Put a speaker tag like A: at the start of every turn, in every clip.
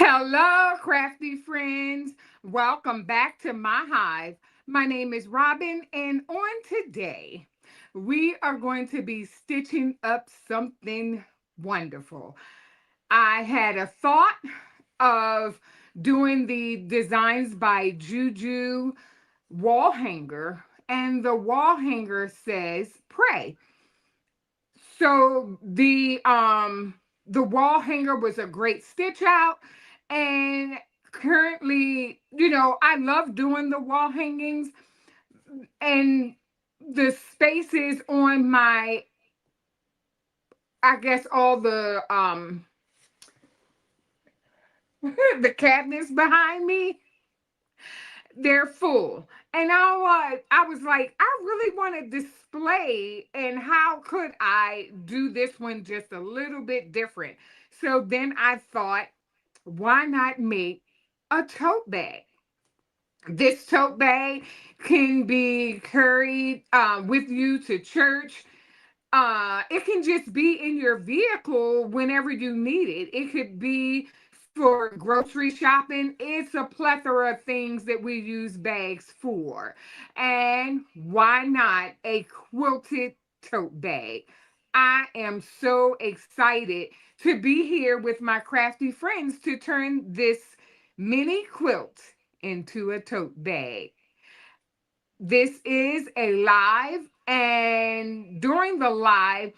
A: Hello, crafty friends. Welcome back to my hive. My name is Robin, and on today, we are going to be stitching up something wonderful. I had a thought of doing the designs by JuJu wall hanger, and the wall hanger says pray. So the wall hanger was a great stitch out, and currently, I love doing the wall hangings, and the spaces on my, I guess, all the cabinets behind me, they're full. And I was like, I really want to display, and how could I do this one just a little bit different? So then I thought, why not make a tote bag? This tote bag can be carried with you to church. It can just be in your vehicle whenever you need it. It could be for grocery shopping. It's a plethora of things that we use bags for. And why not a quilted tote bag? I am so excited to be here with my crafty friends to turn this mini quilt into a tote bag. This is a live, and during the live,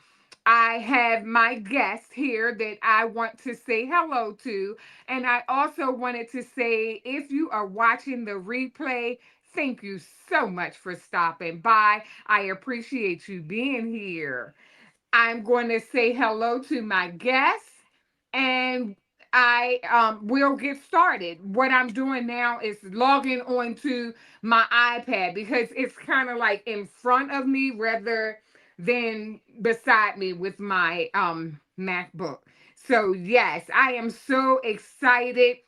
A: I have my guest here that I want to say hello to. And I also wanted to say, if you are watching the replay, thank you so much for stopping by. I appreciate you being here. I'm going to say hello to my guests, and I will get started. What I'm doing now is logging onto my iPad because it's kind of like in front of me rather than beside me with my MacBook. So yes, I am so excited,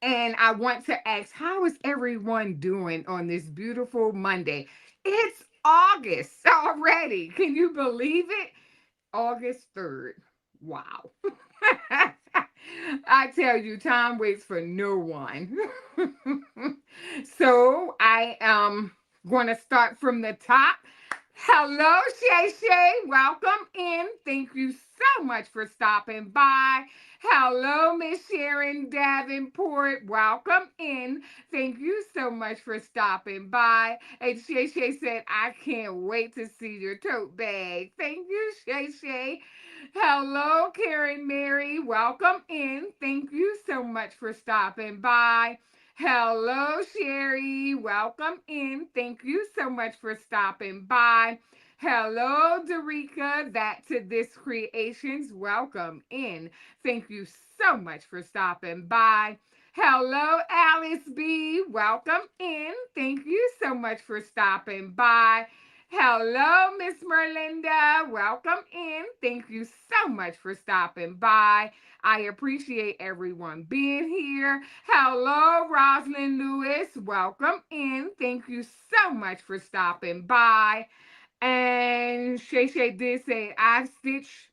A: and I want to ask, how is everyone doing on this beautiful Monday? It's August already. Can you believe it? August 3rd. Wow. I tell you, time waits for no one. So I am going to start from the top. Hello, Shay Shay. Welcome in. Thank you so much for stopping by. Hello, Miss Sharon Davenport. Welcome in. Thank you so much for stopping by. And Shay Shay said, I can't wait to see your tote bag. Thank you, Shay Shay. Hello, Karen Mary. Welcome in. Thank you so much for stopping by. Hello, Sherry. Welcome in. Thank you so much for stopping by. Hello, Derica. That to this Creations. Welcome in. Thank you so much for stopping by. Hello, Alice B. Welcome in. Thank you so much for stopping by. Hello, Miss Merlinda. Welcome in. Thank you so much for stopping by. I appreciate everyone being here. Hello, Rosalind Lewis. Welcome in. Thank you so much for stopping by. And Shay Shay did say, I stitch.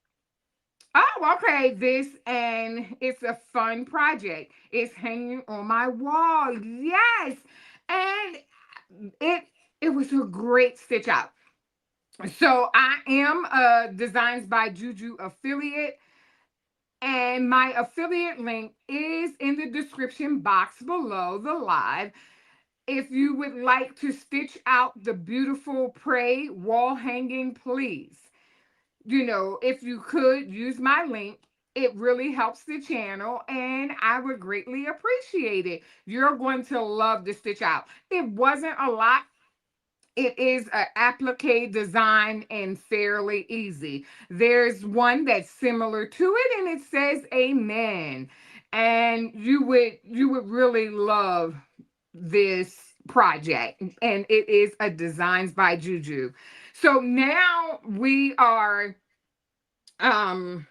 A: Oh, okay. This, and it's a fun project. It's hanging on my wall. Yes. And it it was a great stitch out. So I am a Designs by JuJu affiliate, and my affiliate link is in the description box below the live. If you would like to stitch out the beautiful Pray wall hanging, please, if you could use my link, it really helps the channel, and I would greatly appreciate it. You're going to love the stitch out. It wasn't a lot. It is an applique design and fairly easy. There's one that's similar to it, and it says amen. And you would really love this project. And it is a Designs by JuJu. So now we are um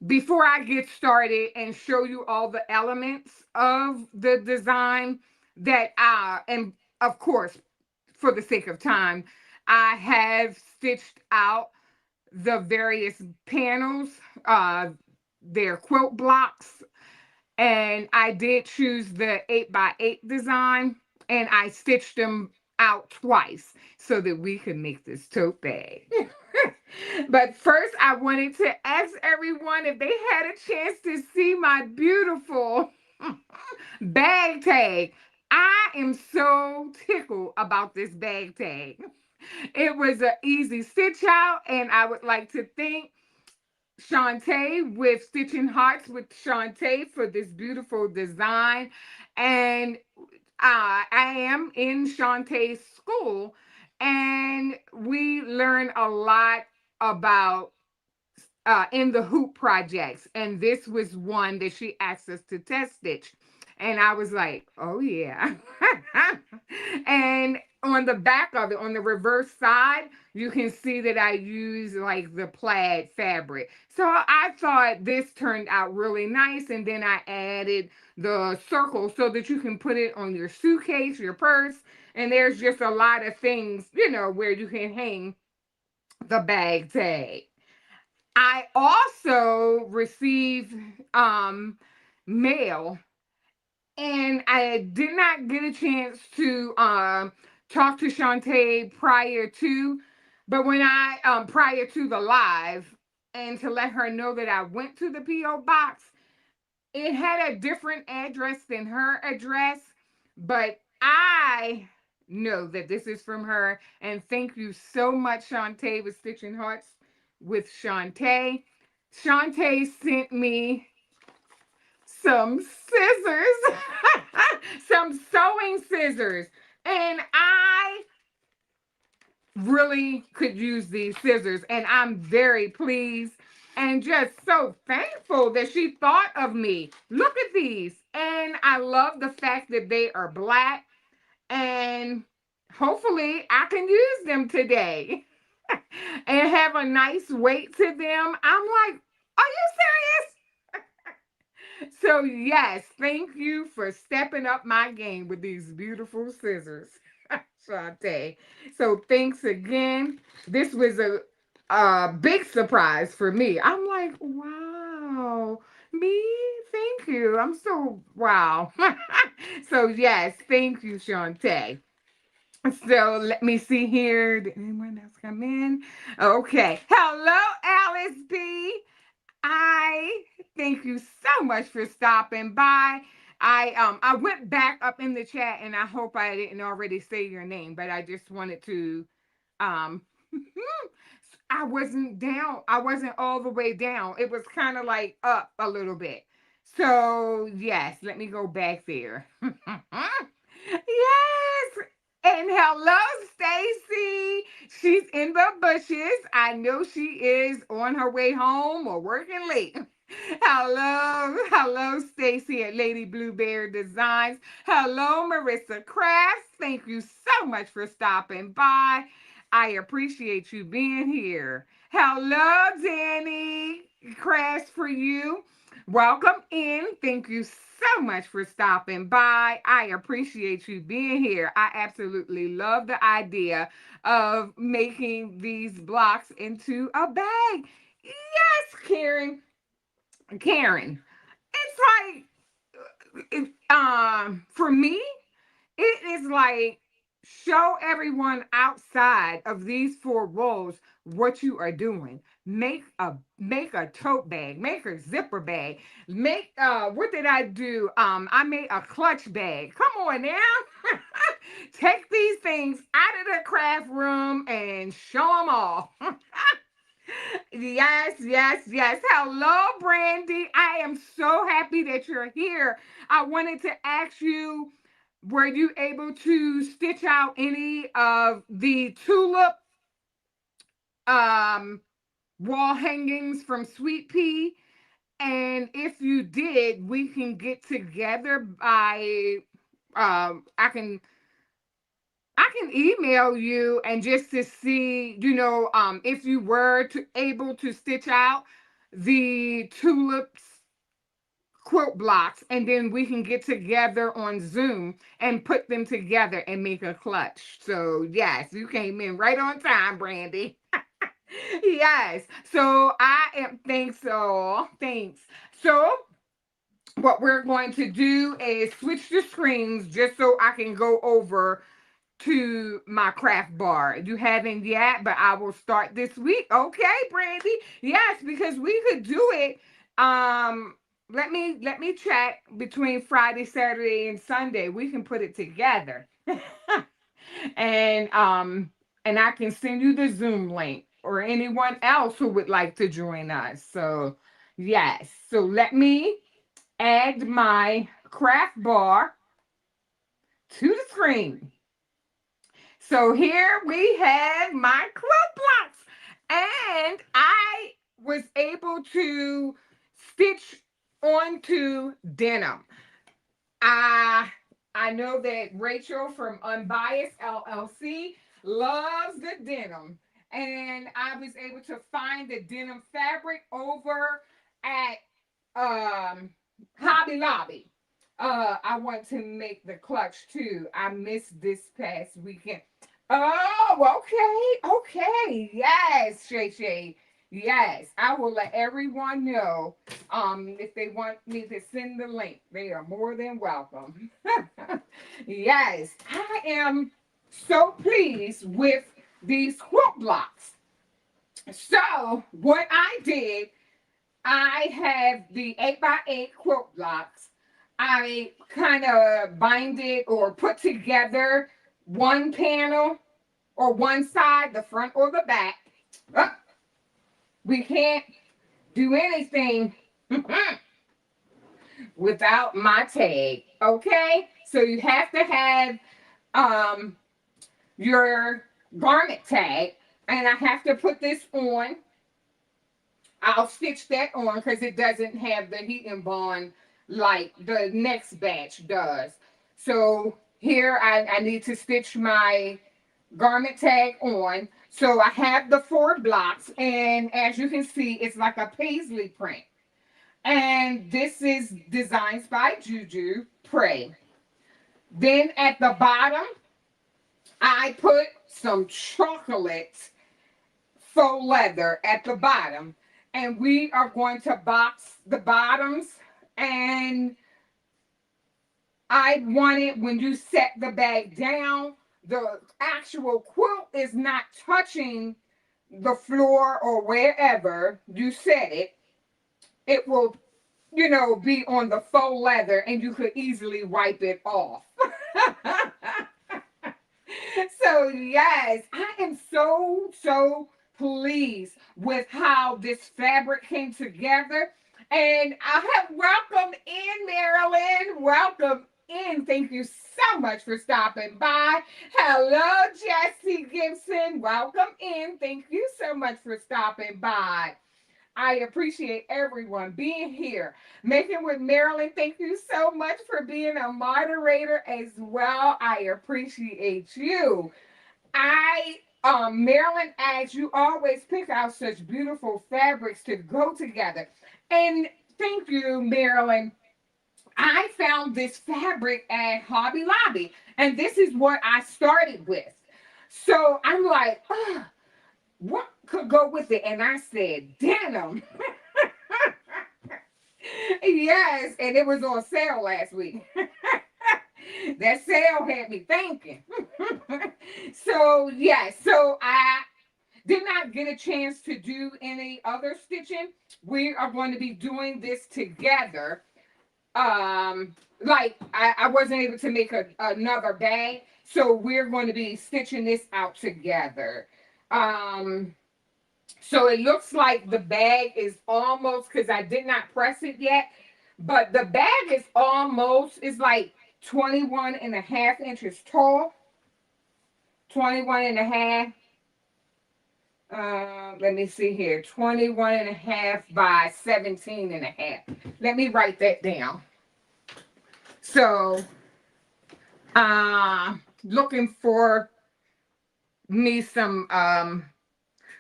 A: before I get started and show you all the elements of the design that and of course, for the sake of time, I have stitched out the various panels. their quilt blocks, and I did choose the 8x8 design, and I stitched them out twice so that we could make this tote bag. But first, I wanted to ask everyone if they had a chance to see my beautiful bag tag. I am so tickled about this bag tag. It was an easy stitch out, and I would like to thank Shantae with Stitching Hearts with Shantae for this beautiful design. And I am in Shantae's school, and we learn a lot about in the hoop projects. And this was one that she asked us to test stitch. And I was like, oh yeah. And on the back of it, on the reverse side, you can see that I use like the plaid fabric. So I thought this turned out really nice. And then I added the circle so that you can put it on your suitcase, your purse. And there's just a lot of things, where you can hang the bag tag. I also received mail, and I did not get a chance to talk to Shantae prior to, but when I prior to the live, and to let her know that I went to the PO box. It had a different address than her address, but I know that this is from her. And thank you so much, Shantae, with Stitching Hearts with Shantae. Shantae sent me some scissors, some sewing scissors. And I really could use these scissors. And I'm very pleased and just so thankful that she thought of me. Look at these. And I love the fact that they are black. And hopefully I can use them today and have a nice weight to them. I'm like, are you serious? So yes, thank you for stepping up my game with these beautiful scissors, Shantae. So thanks again. This was a big surprise for me. I'm like, wow, me? Thank you. I'm so, wow. So yes, thank you, Shantae. So let me see here. Did anyone else come in? Okay. Hello, Alice B. I thank you so much for stopping by. I went back up in the chat, and I hope I didn't already say your name, but I just wanted to um I wasn't down. I wasn't all the way down. It was kind of like up a little bit. So, yes, let me go back there. Yes. And hello, Stacy. She's in the bushes. I know she is on her way home or working late. Hello, Stacy at Lady Blueberry Designs. Hello, Marissa Crafts. Thank you so much for stopping by. I appreciate you being here. Hello, Danny. Crafts for you. Welcome in. Thank you so much for stopping by. I appreciate you being here. I absolutely love the idea of making these blocks into a bag. Yes, Karen. Karen, it's like for me, it is like show everyone outside of these four walls what you are doing. Make a tote bag, make a zipper bag, make what did I do? I made a clutch bag. Come on now. Take these things out of the craft room and show them off. Yes, yes, yes. Hello, Brandy. I am so happy that you're here. I wanted to ask you, were you able to stitch out any of the tulip um, wall hangings from Sweet Pea? And if you did, we can get together by I can email you and just to see, if you were able to stitch out the tulips quilt blocks, and then we can get together on Zoom and put them together and make a clutch. So yes, you came in right on time, Brandy. Yes. So I am, thanks all. Thanks. So what we're going to do is switch the screens just so I can go over to my craft bar. You haven't yet, but I will start this week. Okay, Brandy. Yes, because we could do it. Um, let me check between Friday, Saturday, and Sunday. We can put it together. and and I can send you the Zoom link or anyone else who would like to join us. So yes. So let me add my craft bar to the screen. So here we have my quilt blocks. And I was able to stitch onto denim. I I know that Rachel from Unbiased LLC loves the denim. And I was able to find the denim fabric over at Hobby Lobby. I want to make the clutch too. I missed this past weekend. Oh, okay, okay. Yes, Shay Shay. Yes, I will let everyone know. If they want me to send the link, they are more than welcome. Yes, I am so pleased with these quilt blocks. So, what I did, I have the 8x8 quilt blocks. I kind of binded or put together one panel or one side, the front or the back. Oh, we can't do anything without my tag, okay? So you have to have um, your garment tag, and I have to put this on. I'll stitch that on because it doesn't have the heat and bond like the next batch does. So here I need to stitch my garment tag on. So I have the 4 blocks, and as you can see, it's like a paisley print. And this is Designs by JuJu Pray. Then at the bottom, I put some chocolate faux leather at the bottom. And we are going to box the bottoms. And I wanted, when you set the bag down, the actual quilt is not touching the floor or wherever you set it. It will, be on the faux leather and you could easily wipe it off. So, yes, I am so pleased with how this fabric came together. And I have welcomed in Marilyn. Welcome in. Thank you so much for stopping by. Hello, Jessie Gibson. Welcome in. Thank you so much for stopping by. I appreciate everyone being here. Making with Marilyn, thank you so much for being a moderator as well. I appreciate you. Marilyn, as you always pick out such beautiful fabrics to go together. And thank you, Marilyn. I found this fabric at Hobby Lobby, and this is what I started with. So I'm like, what could go with it? And I said, denim. Yes, and it was on sale last week. That sale had me thinking. So, yes, so I did not get a chance to do any other stitching. We are going to be doing this together. Like I wasn't able to make another bag, so we're going to be stitching this out together. So it looks like the bag is almost, because I did not press it yet, but the bag is almost, it's like 21 and a half inches tall. 21 and a half. Let me see here. 21 and a half by 17 and a half. Let me write that down. So, looking for me some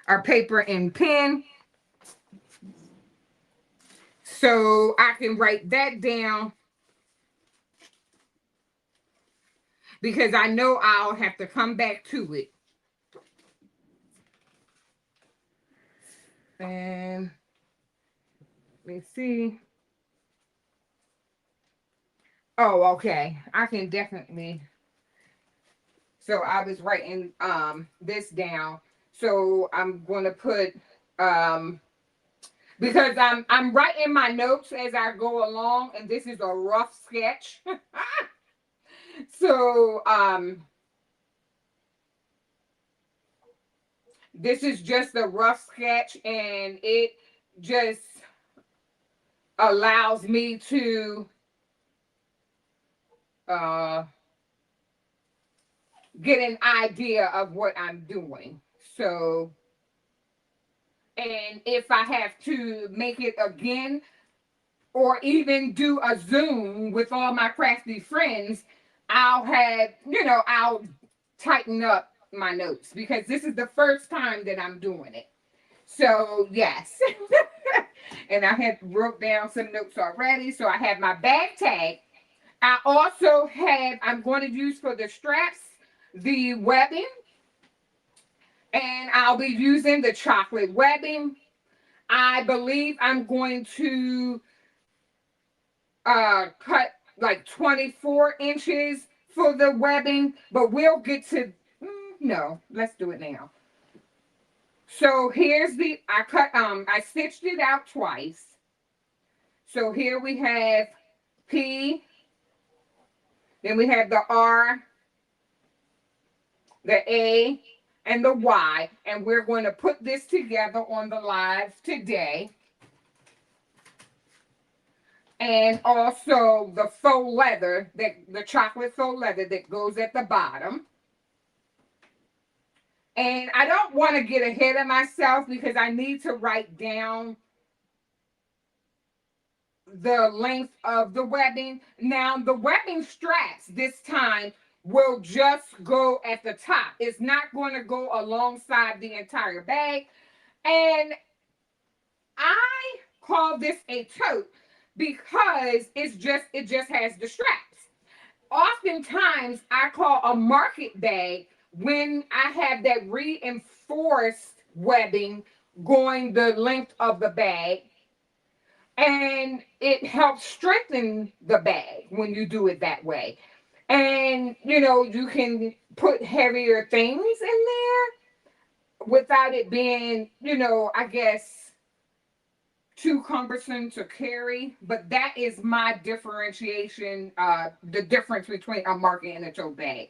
A: our paper and pen so I can write that down, because I know I'll have to come back to it. And let me see. Oh, okay. I can definitely. So I was writing this down. So I'm going to put because I'm writing my notes as I go along, and this is a rough sketch. So this is just a rough sketch, and it just allows me to get an idea of what I'm doing. So, and if I have to make it again, or even do a Zoom with all my crafty friends, I'll have, I'll tighten up my notes because this is the first time that I'm doing it. So, yes. And I had wrote down some notes already. So I have my bag tag. I also have, I'm going to use for the straps, the webbing. And I'll be using the chocolate webbing. I believe I'm going to cut like 24 inches for the webbing, but we'll get to, no, let's do it now. So here's I stitched it out twice. So here we have P, then we have the R, the A, and the Y, and we're going to put this together on the live today. And also the faux leather, the chocolate faux leather that goes at the bottom. And I don't want to get ahead of myself because I need to write down the length of the webbing. Now, the webbing straps this time will just go at the top. It's not going to go alongside the entire bag. And I call this a tote because it just has the straps. Oftentimes, I call a market bag when I have that reinforced webbing going the length of the bag. And it helps strengthen the bag when you do it that way. And, you can put heavier things in there without it being, I guess, too cumbersome to carry. But that is my differentiation, the difference between a market and a tote bag.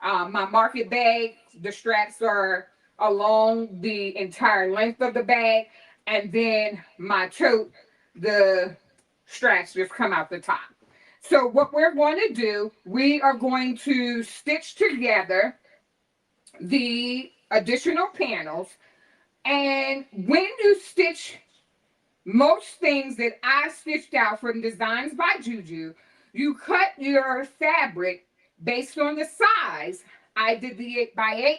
A: My market bag, the straps are along the entire length of the bag. And then my tote, the straps just come out the top. So what we're going to do, we are going to stitch together the additional panels. And when you stitch most things that I stitched out from Designs by JuJu, you cut your fabric based on the size. I did the 8x8.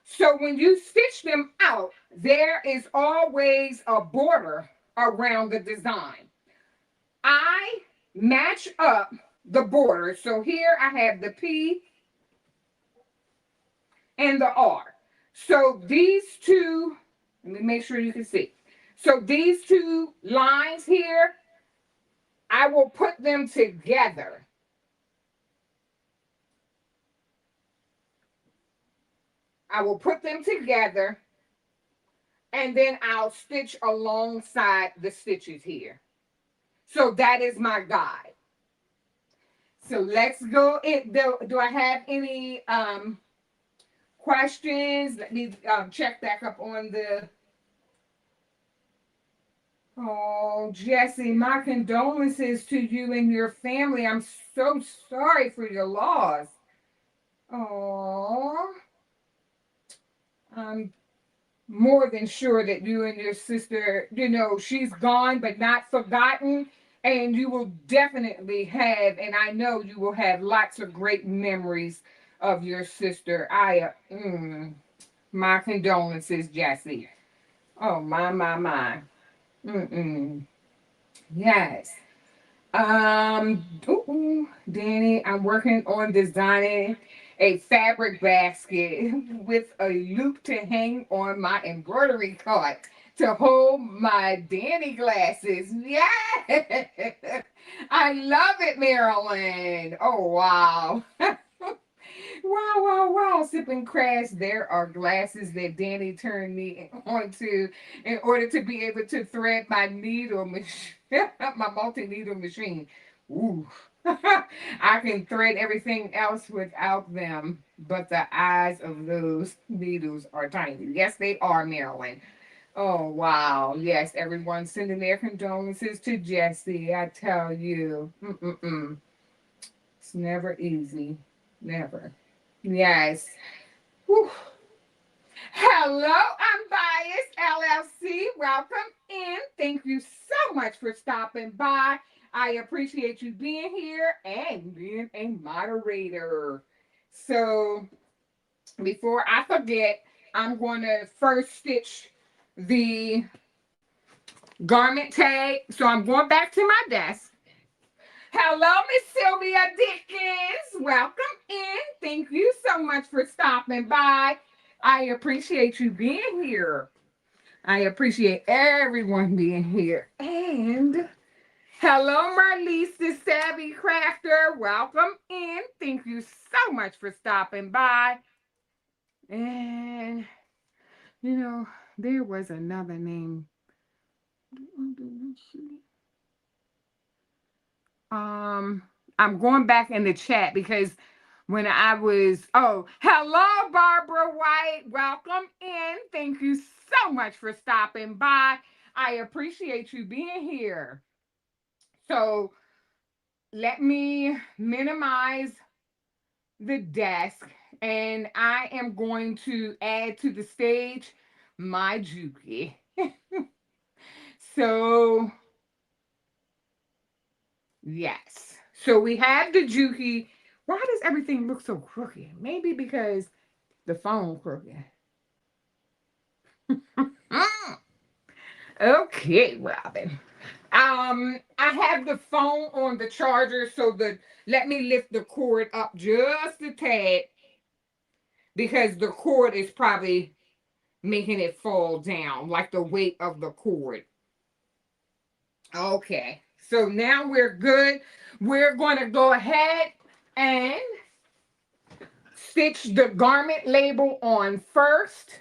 A: So when you stitch them out, there is always a border around the design. I match up the border. So here I have the P and the R. So these two, let me make sure you can see. So these two lines here, I will put them together. I will put them together, and then I'll stitch alongside the stitches here. So that is my guide. So let's go. Do I have any questions? Let me check back up on the. Oh, Jesse, my condolences to you and your family. I'm so sorry for your loss. Oh, I'm more than sure that you and your sister, she's gone but not forgotten. And you will definitely have, and I know you will have lots of great memories of your sister. My condolences, Jesse. Oh, my. Yes. Danny, I'm working on designing a fabric basket with a loop to hang on my embroidery cart. to hold my Danny glasses. Yeah. I love it, Marilyn. Oh, wow. Wow, wow, wow. Sipping crash. There are glasses that Danny turned me onto in order to be able to thread my needle machine, my multi-needle machine. Ooh. I can thread everything else without them, but the eyes of those needles are tiny. Yes, they are, Marilyn. Oh, wow. Yes, everyone sending their condolences to Jesse. I tell you. It's never easy. Never. Yes. Whew. Hello, Unbiased LLC. Welcome in. Thank you so much for stopping by. I appreciate you being here and being a moderator. So, before I forget, I'm going to first stitch the garment tag. So, I'm going back to my desk. Hello, Miss Sylvia Dickens. Welcome in. Thank you so much for stopping by. I appreciate you being here. I appreciate everyone being here. And hello, Marquise, the Savvy Crafter. Welcome in. Thank you so much for stopping by. And, you know, there was another name. I'm going back in the chat because when I was, oh, hello, Barbara White. Welcome in. Thank you so much for stopping by. I appreciate you being here. So let me minimize the desk and I am going to add to the stage my Juki. So, yes. So we have the Juki. Why does everything look so crooked? Maybe because the phone crooked. Okay, Robin. I have the phone on the charger, so let me lift the cord up just a tad because the cord is probably making it fall down, like the weight of the cord. Okay, so now we're good. We're going to go ahead and stitch the garment label on first.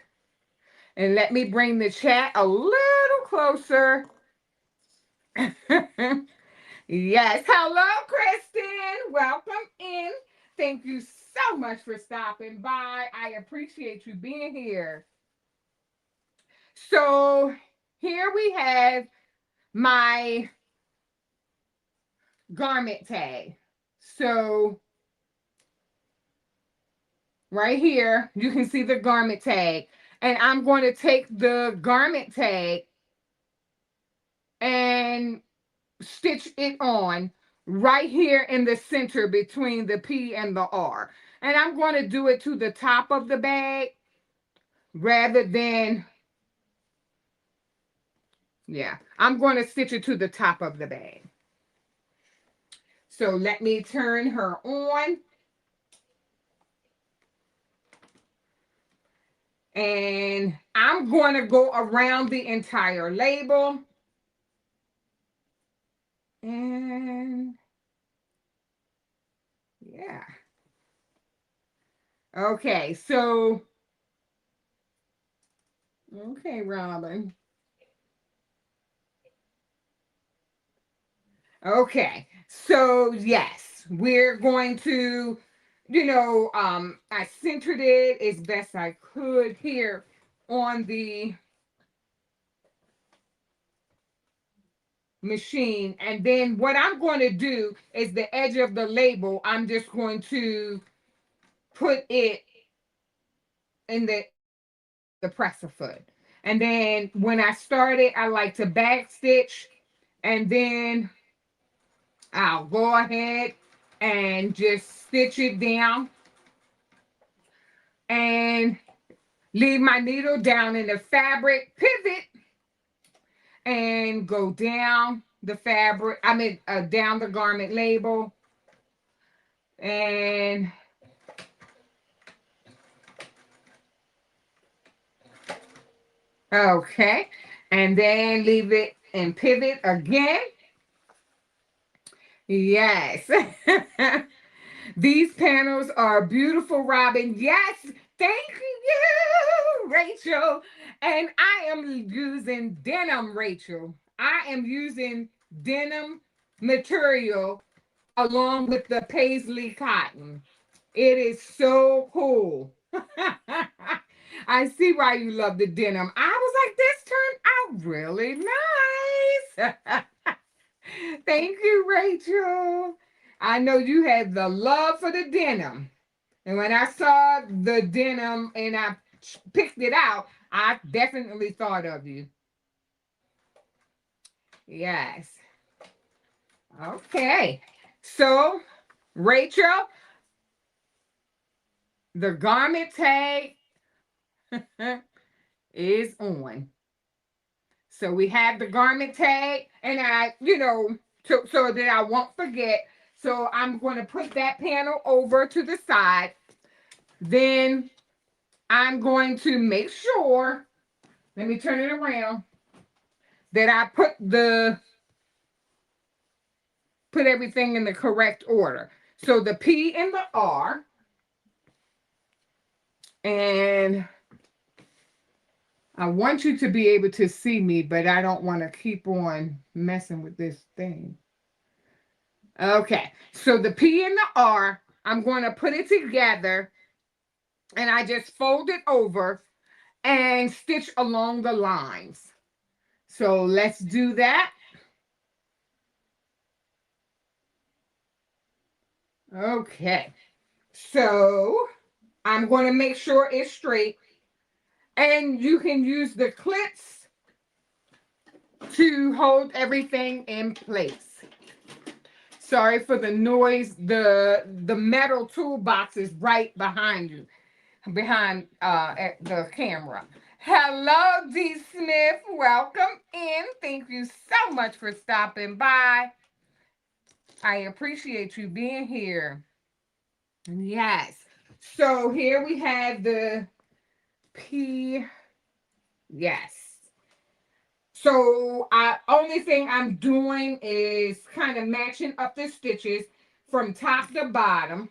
A: And let me bring the chat a little closer. Yes. Hello, Kristen. Welcome in. Thank you so much for stopping by. I appreciate you being here. So here we have my garment tag. So right here, you can see the garment tag. And I'm going to take the garment tag and stitch it on right here in the center between the P and the R. And I'm going to do it to the top of the bag rather than, yeah, I'm going to stitch it to the top of the bag. So let me turn her on. And I'm going to go around the entire label. And yeah. Okay, so, okay, Robin. Okay, so yes, we're going to, I centered it as best I could here on the machine. And then what I'm going to do is the edge of the label, I'm just going to put it in the presser foot. And then when I start it, I like to back stitch and then I'll go ahead and just stitch it down and leave my needle down in the fabric, pivot, and go down the fabric, down the garment label. And okay, and then leave it and pivot again. Yes. These panels are beautiful, Robin. Yes. Thank you, Rachel. And I am using denim, Rachel. I am using denim material along with the paisley cotton. It is so cool. I see why you love the denim. I was like, this turned out really nice. Thank you, Rachel. I know you had the love for the denim. And when I saw the denim and I picked it out, I definitely thought of you. Yes. Okay. So, Rachel, the garment tag is on. So we have the garment tag, and so that I won't forget. So I'm going to put that panel over to the side. Then I'm going to make sure, let me turn it around, that I put everything in the correct order. So the P and the R, and I want you to be able to see me, but I don't want to keep on messing with this thing. Okay, so the P and the R, I'm going to put it together, and I just fold it over and stitch along the lines. So let's do that. Okay, so I'm going to make sure it's straight, and you can use the clips to hold everything in place. Sorry for the noise. The metal toolbox is right behind you, behind at the camera. Hello, D. Smith. Welcome in. Thank you so much for stopping by. I appreciate you being here. Yes. So here we have the P. Yes. So only thing I'm doing is kind of matching up the stitches from top to bottom.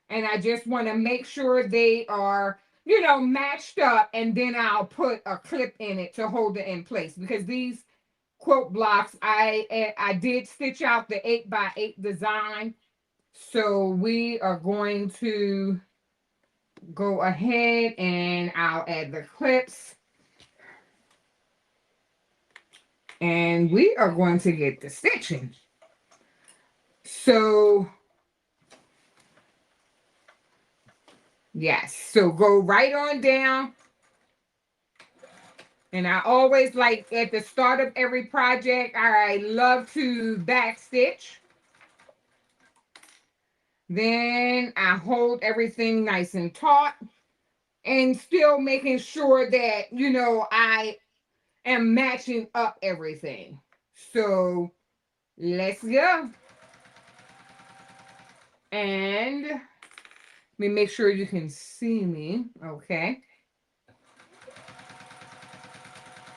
A: And I just want to make sure they are, matched up. And then I'll put a clip in it to hold it in place. Because these quilt blocks, I did stitch out the 8x8 design. So we are going to go ahead and I'll add the clips. And we are going to get the stitching. So, yes. So go right on down. And I always like at the start of every project, I love to back stitch. Then I hold everything nice and taut. And still making sure that, I am matching up everything. So let's go. And let me make sure you can see me. Okay.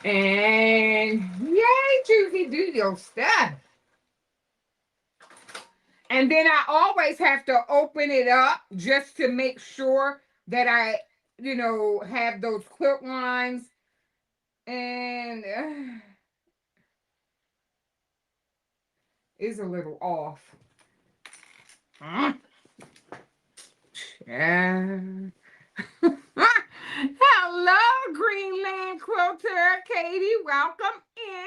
A: And yay, Juki, do your stuff. And then I always have to open it up just to make sure that I, have those quilt lines. And it's a little off. Huh? Yeah. Hello, Greenland Quilter. Katie, welcome in.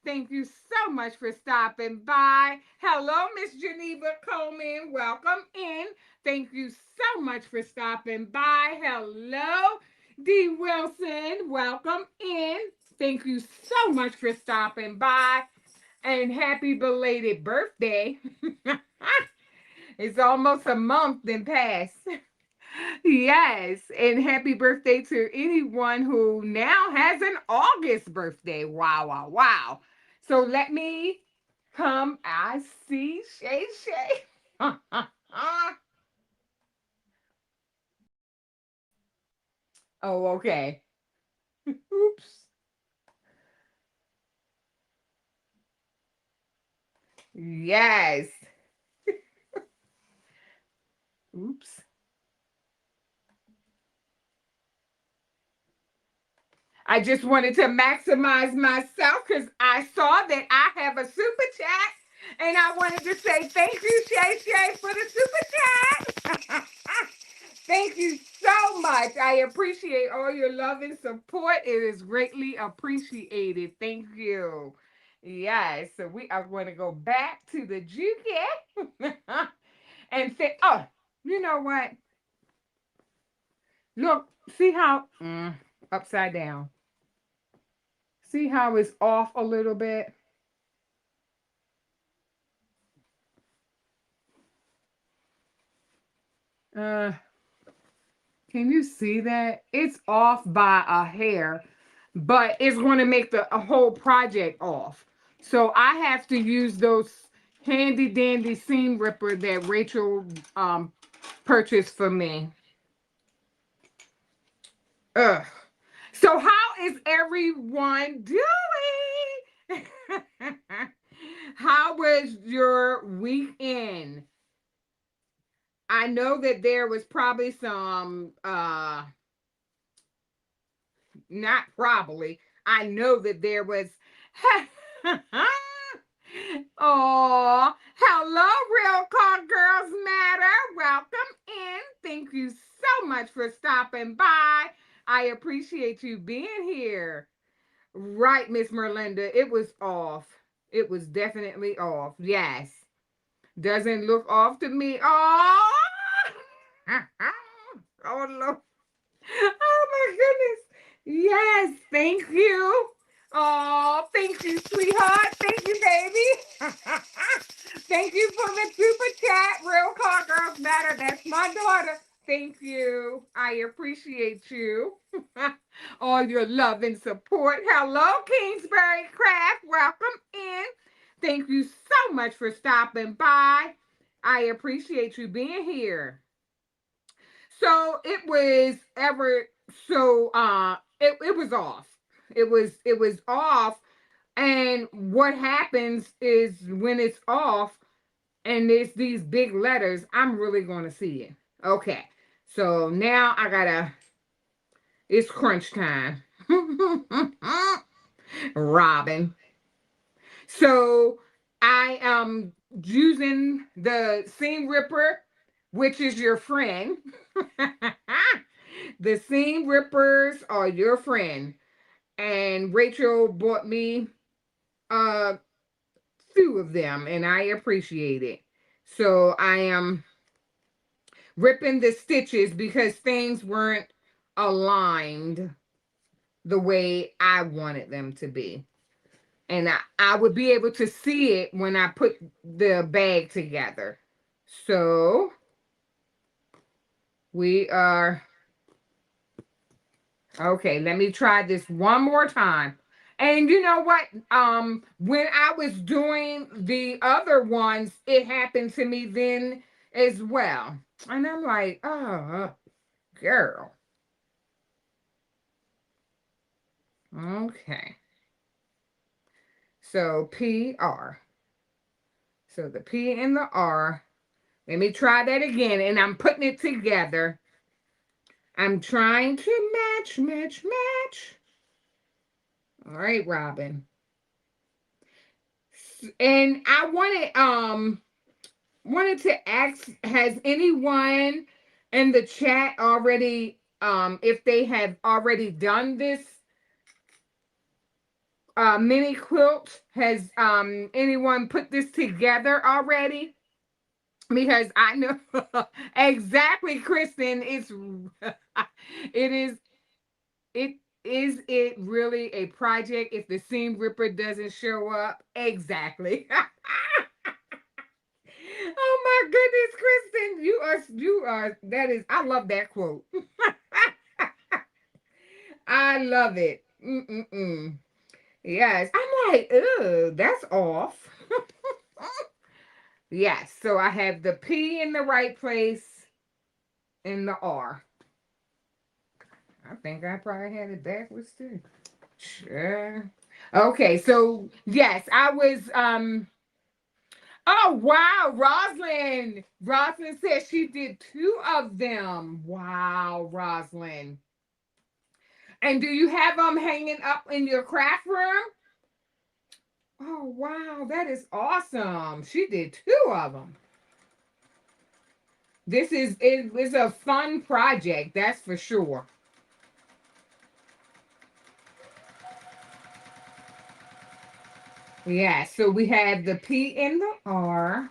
A: Thank you so much for stopping by. Hello, Miss Geneva Coleman. Welcome in. Thank you so much for stopping by. Hello, D. Wilson. Welcome in. Thank you so much for stopping by. And happy belated birthday. It's almost a month then passed. Yes, and happy birthday to anyone who now has an August birthday. Wow, wow, wow. So let me come. I see Shay Shay. Oh, okay. Oops. Yes. Oops. I just wanted to maximize myself because I saw that I have a super chat. And I wanted to say thank you, Shay Shay, for the super chat. Thank you so much. I appreciate all your love and support. It is greatly appreciated. Thank you. Yes, so we are going to go back to the Juki and say, oh, you know what? Look, see how upside down. See how it's off a little bit? Uh, can you see that? It's off by a hair, but it's going to make the a whole project off. So I have to use those handy dandy seam ripper that Rachel purchased for me. Ugh. So how is everyone doing? How was your weekend? I know that there was probably some not probably. I know that there was oh, hello, Real Car Girls Matter. Welcome in. Thank you so much for stopping by. I appreciate you being here. Right, Miss Merlinda. It was off. It was definitely off. Yes. Doesn't look off to me. Oh, oh Lord. Oh my goodness. Yes, thank you. Oh, thank you, sweetheart. Thank you, baby. Thank you for the super chat. Real Car Girls Matter. That's my daughter. Thank you. I appreciate you. All your love and support. Hello, Kingsbury Craft. Welcome in. Thank you so much for stopping by. I appreciate you being here. So it was ever so it was off. It was off. And what happens is when it's off and there's these big letters, I'm really gonna see it. Okay. So now I gotta it's crunch time. Robin. So I am using the seam ripper, which is your friend. The seam rippers are your friend. And Rachel bought me a few of them, and I appreciate it. So I am ripping the stitches because things weren't aligned the way I wanted them to be. And I would be able to see it when I put the bag together. So we are okay. Let me try this one more time. And you know what? When I was doing the other ones, it happened to me then as well. And I'm like, oh, girl. Okay. So PR. So the P and the R. Let me try that again. And I'm putting it together. I'm trying to match, match, match. All right, Robin. And I wanted to ask, has anyone in the chat already if they have already done this mini quilt? Has anyone put this together already? Because I know exactly, Kristen. It is it is it really a project if the seam ripper doesn't show up? Exactly. Oh my goodness, Kristen, you are that is I love that quote. I love it. Mm-mm-mm. Yes, I'm like, ugh, that's off. Yes, so I have the P in the right place and the R. I think I probably had it backwards too. Sure. Okay, so yes, I was Oh, wow. Rosalind. Rosalind says she did 2 of them. Wow, Rosalind. And do you have them hanging up in your craft room? Oh, wow. That is awesome. She did 2 of them. This is a fun project, that's for sure. Yeah, so we have the P and the R.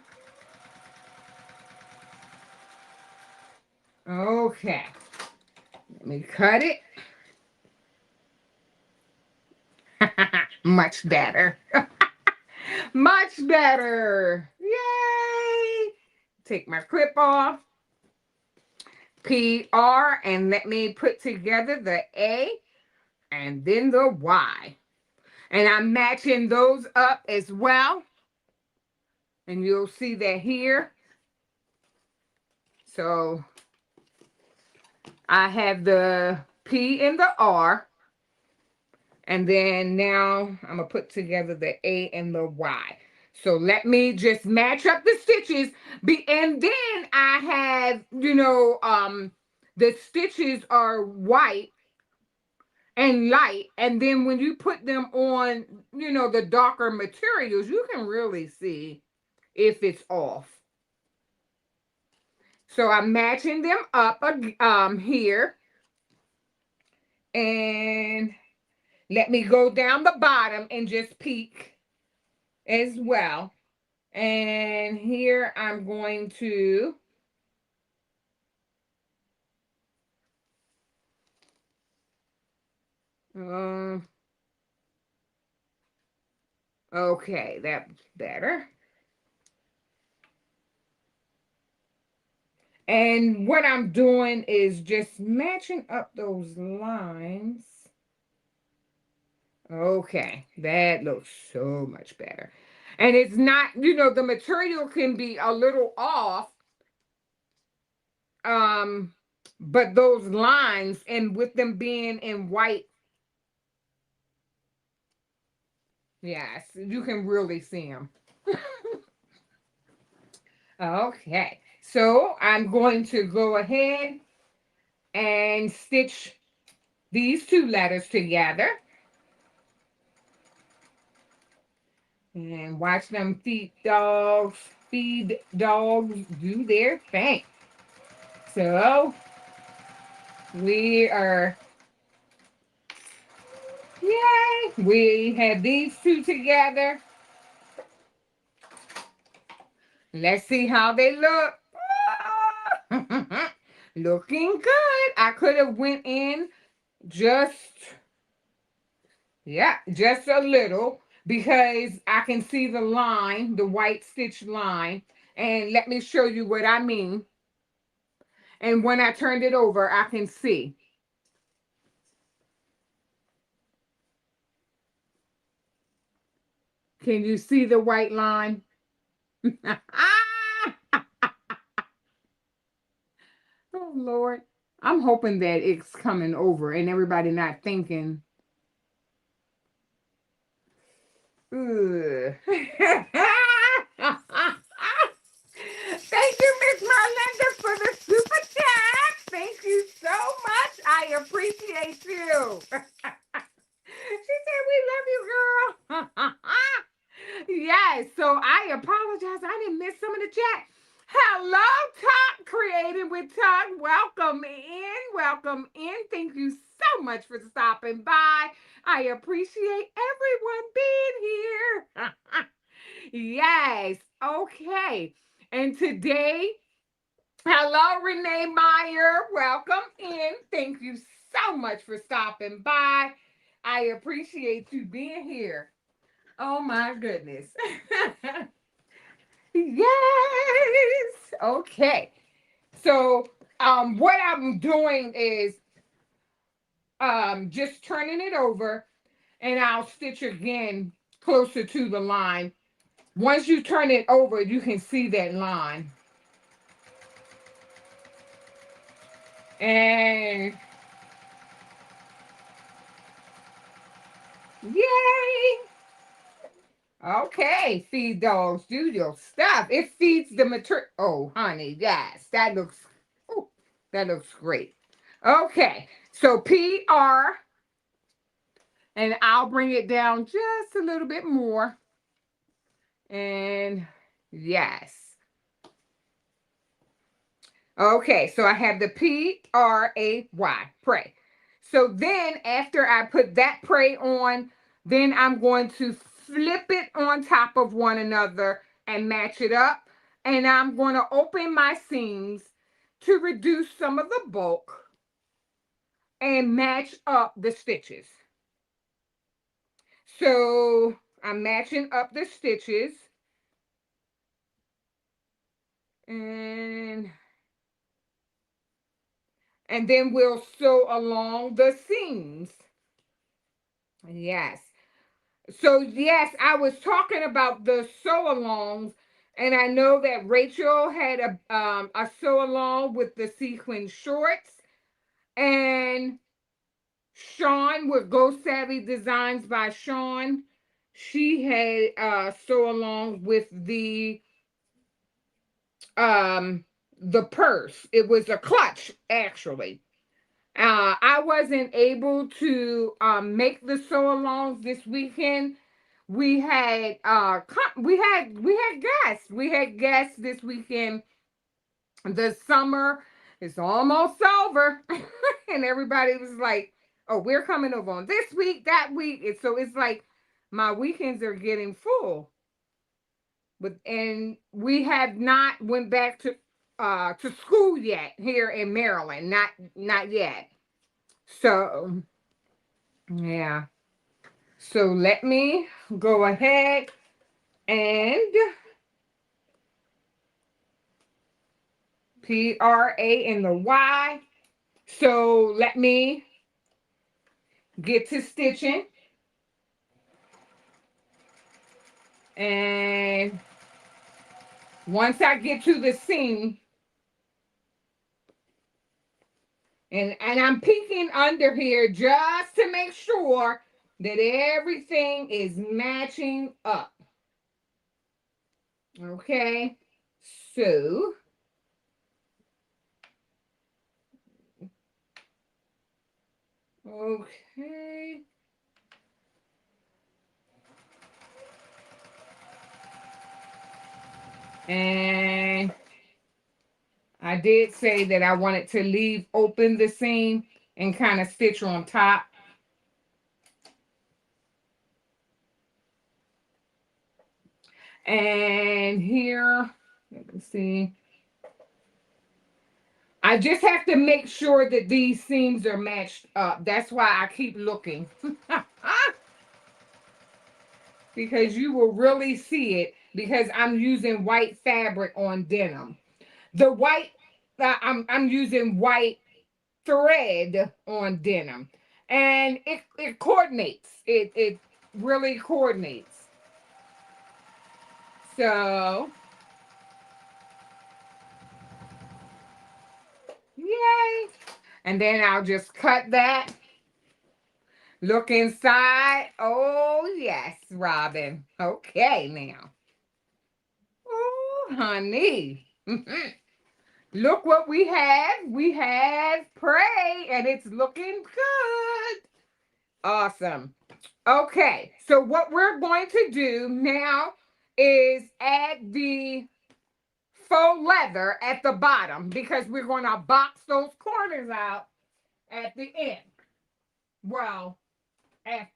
A: Okay. Let me cut it. Much better. Much better. Yay. Take my clip off. PR, and let me put together the A and then the Y. And I'm matching those up as well. And you'll see that here. So I have the P and the R. And then now I'm going to put together the A and the Y. So let me just match up the stitches. And then I have, the stitches are white and light. And then when you put them on, the darker materials, you can really see if it's off. So I'm matching them up here. And let me go down the bottom and just peek as well. And here I'm going to okay, that's better. And what I'm doing is just matching up those lines. Okay, that looks so much better. And it's not, the material can be a little off. But those lines, and with them being in white, yes, you can really see them. Okay, so I'm going to go ahead and stitch these 2 letters together. And watch them feed dogs do their thing. So we are, yay, we have these 2 together. Let's see how they look. Looking good. I could have went in just a little, because I can see the line, the white stitch line. And let me show you what I mean. And when I turned it over, I can see. Can you see the white line? Oh, Lord. I'm hoping that it's coming over and everybody not thinking. Ugh. Thank you, Miss Marlinda, for the super chat. Thank you so much. I appreciate you. She said, we love you, girl. Yes, so I apologize. I didn't miss some of the chat. Hello, Tote, Creating with Tote. Welcome in. Welcome in. Thank you so much for stopping by. I appreciate everyone being here. Yes, okay. And today, hello, Renee Meyer. Welcome in. Thank you so much for stopping by. I appreciate you being here. Oh my goodness. Yes. Okay. So what I'm doing is just turning it over, and I'll stitch again closer to the line. Once you turn it over, you can see that line. And yay! Okay, feed dogs, do your stuff. It feeds the material. Oh, honey, yes, ooh, that looks great. Okay, so PR, and I'll bring it down just a little bit more. And yes. Okay, so I have the P-R-A-Y, pray. So then after I put that pray on, then I'm going to flip it on top of one another and match it up. And I'm going to open my seams to reduce some of the bulk and match up the stitches. So I'm matching up the stitches. And then we'll sew along the seams. Yes. So yes, I was talking about the sew-alongs, and I know that Rachel had a sew-along with the sequin shorts, and Sean with Go Savvy Designs by Sean, she had sew-along with the purse. It was a clutch, actually. I wasn't able to make the sew-alongs this weekend. We had guests. We had guests this weekend. The summer is almost over, and everybody was like, "Oh, we're coming over on this week, that week." And so it's like my weekends are getting full. And we have not went back to school yet here in Maryland. Not yet. So yeah. So let me go ahead and PRA and the Y. So let me get to stitching. And once I get to the seam, and I'm peeking under here just to make sure that everything is matching up. Okay, so okay. And I did say that I wanted to leave open the seam and kind of stitch on top. And here, let me see. I just have to make sure that these seams are matched up. That's why I keep looking. Because you will really see it because I'm using white fabric on denim. The white, I'm using white thread on denim. And it coordinates. It really coordinates. So, yay. And then I'll just cut that. Look inside. Oh, yes, Robin. Okay, now. Oh, honey. Look what we have. We have prey, and it's looking good. Awesome. Okay, so what we're going to do now is add the faux leather at the bottom because we're going to box those corners out at the end. Well, at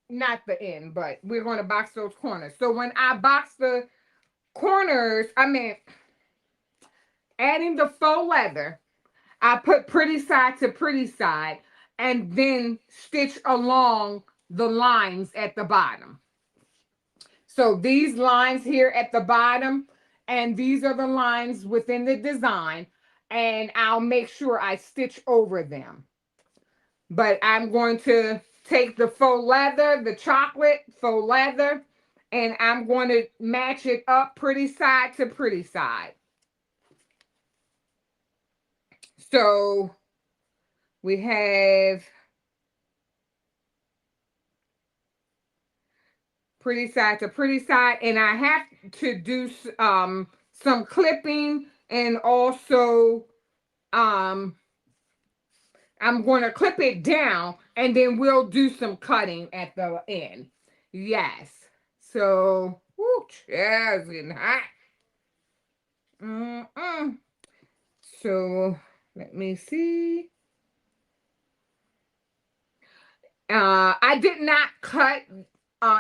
A: not the end, but we're going to box those corners. So when I box the corners, adding the faux leather, I put pretty side to pretty side and then stitch along the lines at the bottom. So these lines here at the bottom, and these are the lines within the design, and I'll make sure I stitch over them. But I'm going to take the faux leather, the chocolate faux leather, and I'm going to match it up pretty side to pretty side. So we have pretty side to pretty side, and I have to do some clipping, and also um I'm going to clip it down, and then we'll do some cutting at the end. Yes. So, whoo, chairs getting hot. So let me see. I did not cut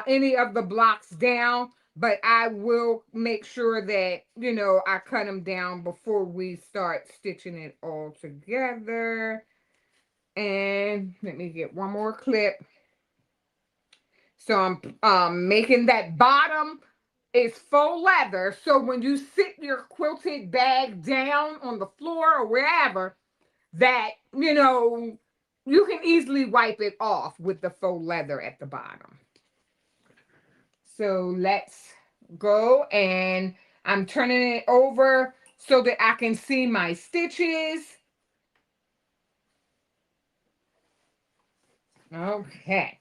A: any of the blocks down, but I will make sure that, you know, I cut them down before we start stitching it all together. And let me get one more clip. So I'm making that bottom is faux leather. So when you sit your quilted bag down on the floor or wherever, that, you know, you can easily wipe it off with the faux leather at the bottom. So let's go, and I'm turning it over so that I can see my stitches. Okay.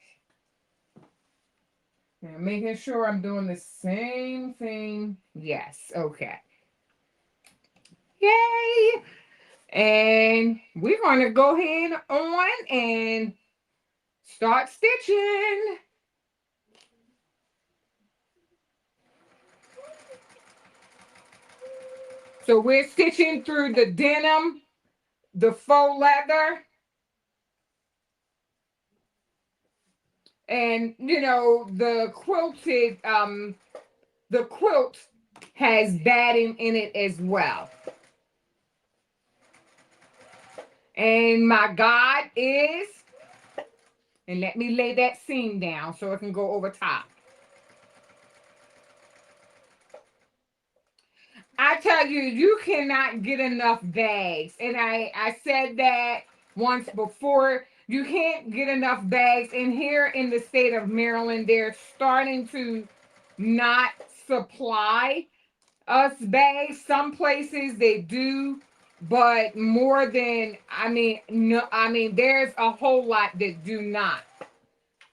A: Now making sure I'm doing the same thing. Yes, okay. Yay! And we're going to go ahead on and start stitching. So we're stitching through the denim, the faux leather, and you know, the quilt has batting in it as well. And my guide is, and let me lay that seam down so it can go over top. I tell you, you cannot get enough bags. And I said that once before. You can't get enough bags. And here in the state of Maryland, they're starting to not supply us bags. Some places they do, but more than, there's a whole lot that do not.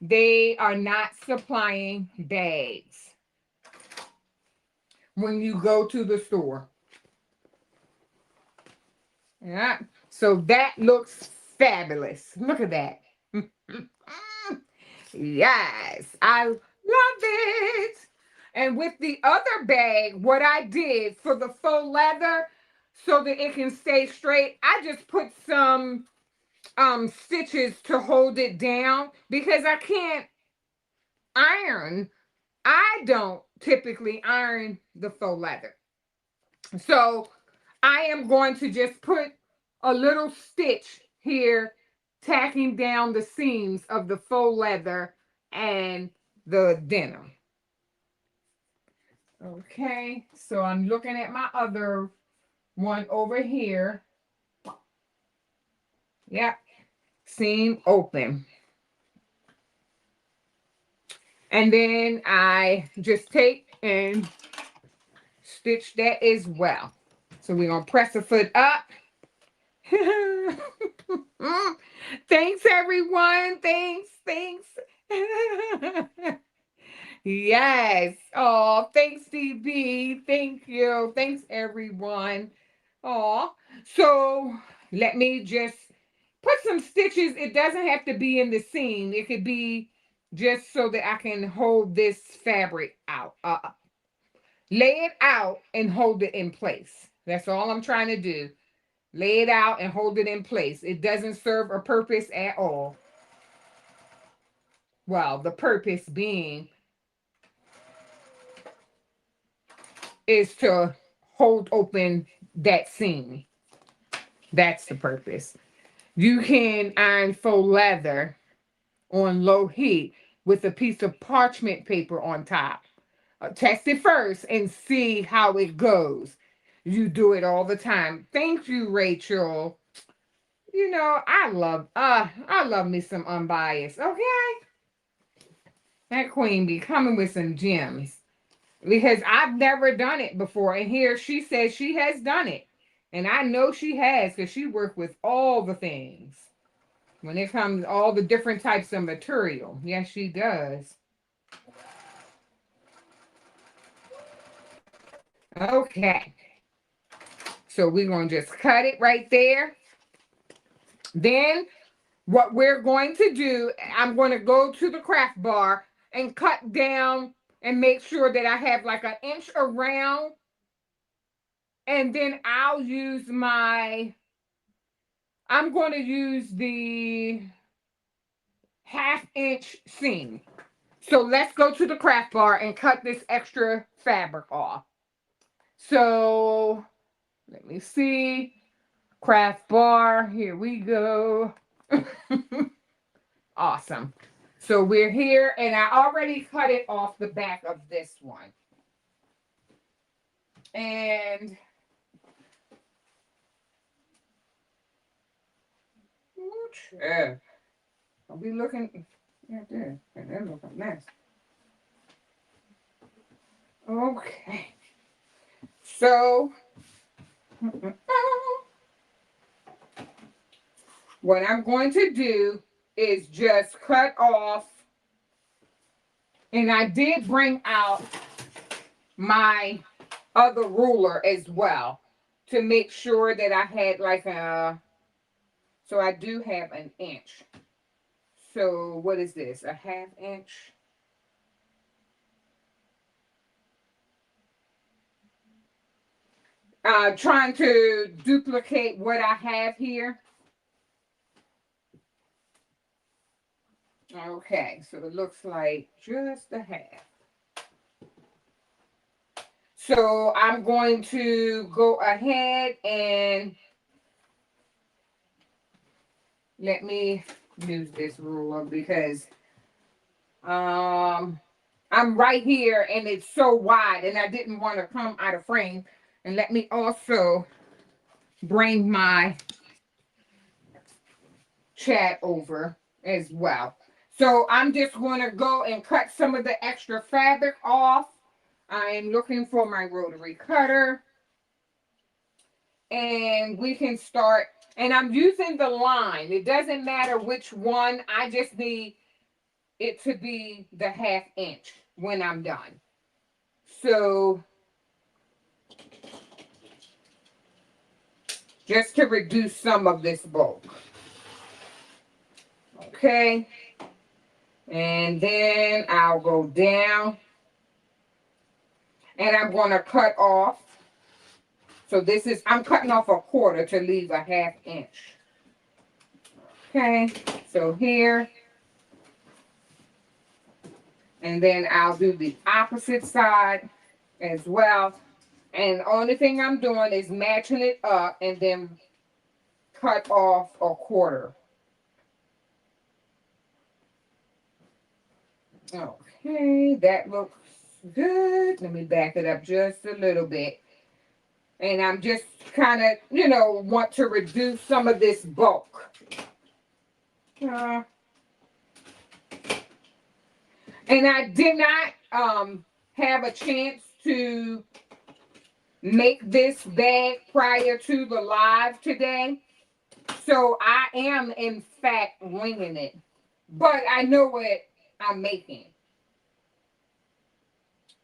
A: They are not supplying bags when you go to the store. Yeah. So that looks fabulous. Look at that. Yes, I love it. And with the other bag, what I did for the faux leather, so that it can stay straight, I just put some stitches to hold it down because I can't iron. I don't typically iron the faux leather. So I am going to just put a little stitch here, tacking down the seams of the faux leather and the denim. Okay, so I'm looking at my other one over here. Yep, seam open. And then I just take and stitch that as well. So we're going to press the foot up. Thanks, everyone. Thanks. Yes. Oh, thanks, DB. Thank you. Thanks, everyone. Oh, so let me just put some stitches. It doesn't have to be in the seam. It could be just so that I can hold this fabric out. Lay it out and hold it in place. That's all I'm trying to do. Lay it out and hold it in place. It doesn't serve a purpose at all. Well, the purpose being is to hold open that seam. That's the purpose. You can iron faux leather on low heat with a piece of parchment paper on top. Test it first and see how it goes. You do it all the time. Thank you, Rachel. You know, I love me some unbiased, okay? That queen be coming with some gems. Because I've never done it before. And here she says she has done it. And I know she has because she worked with all the things. When it comes to all the different types of material. Yes, she does. Okay. So we're going to just cut it right there. Then what we're going to do, I'm going to go to the craft bar and cut down and make sure that I have like an inch around. And then I'll use I'm going to use the 1/2 inch seam. So let's go to the craft bar and cut this extra fabric off. So let me see. Craft bar, here we go. Awesome. So we're here, and I already cut it off the back of this one. And I'll be looking at this, and that looks a mess. Okay. So what I'm going to do is just cut off, and I did bring out my other ruler as well to make sure that I had like so I do have an inch. So what is this, a 1/2 inch? Trying to duplicate what I have here. Okay, so it looks like just a 1/2. So I'm going to go ahead and let me use this ruler because I'm right here and it's so wide and I didn't want to come out of frame. And let me also bring my chat over as well. So I'm just going to go and cut some of the extra fabric off. I'm looking for my rotary cutter. And we can start. And I'm using the line. It doesn't matter which one. I just need it to be the 1/2 inch when I'm done. So just to reduce some of this bulk. Okay. And then I'll go down. And I'm going to cut off. So this is, I'm cutting off a 1/4 to leave a 1/2 inch. Okay. So here. And then I'll do the opposite side as well. And the only thing I'm doing is matching it up and then cut off a 1/4. Okay, that looks good. Let me back it up just a little bit. And I'm just kind of, want to reduce some of this bulk. And I did not have a chance to make this bag prior to the live today. So I am, in fact, winging it. But I know what I'm making.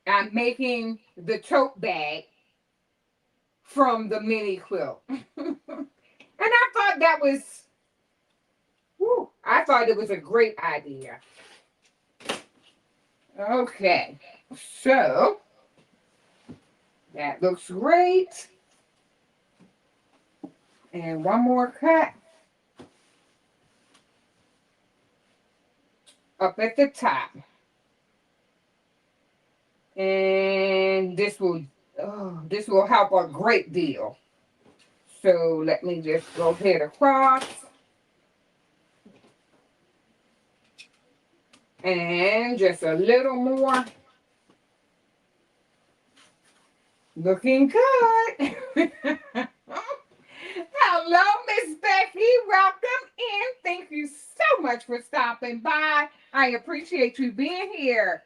A: I'm making the tote bag from the mini quilt. And I thought that was, I thought it was a great idea. Okay, so that looks great. And one more cut up at the top. And this will help a great deal. So let me just go ahead across. And just a little more. Looking good. Hello, Miss Becky. Welcome in. Thank you so much for stopping by. I appreciate you being here.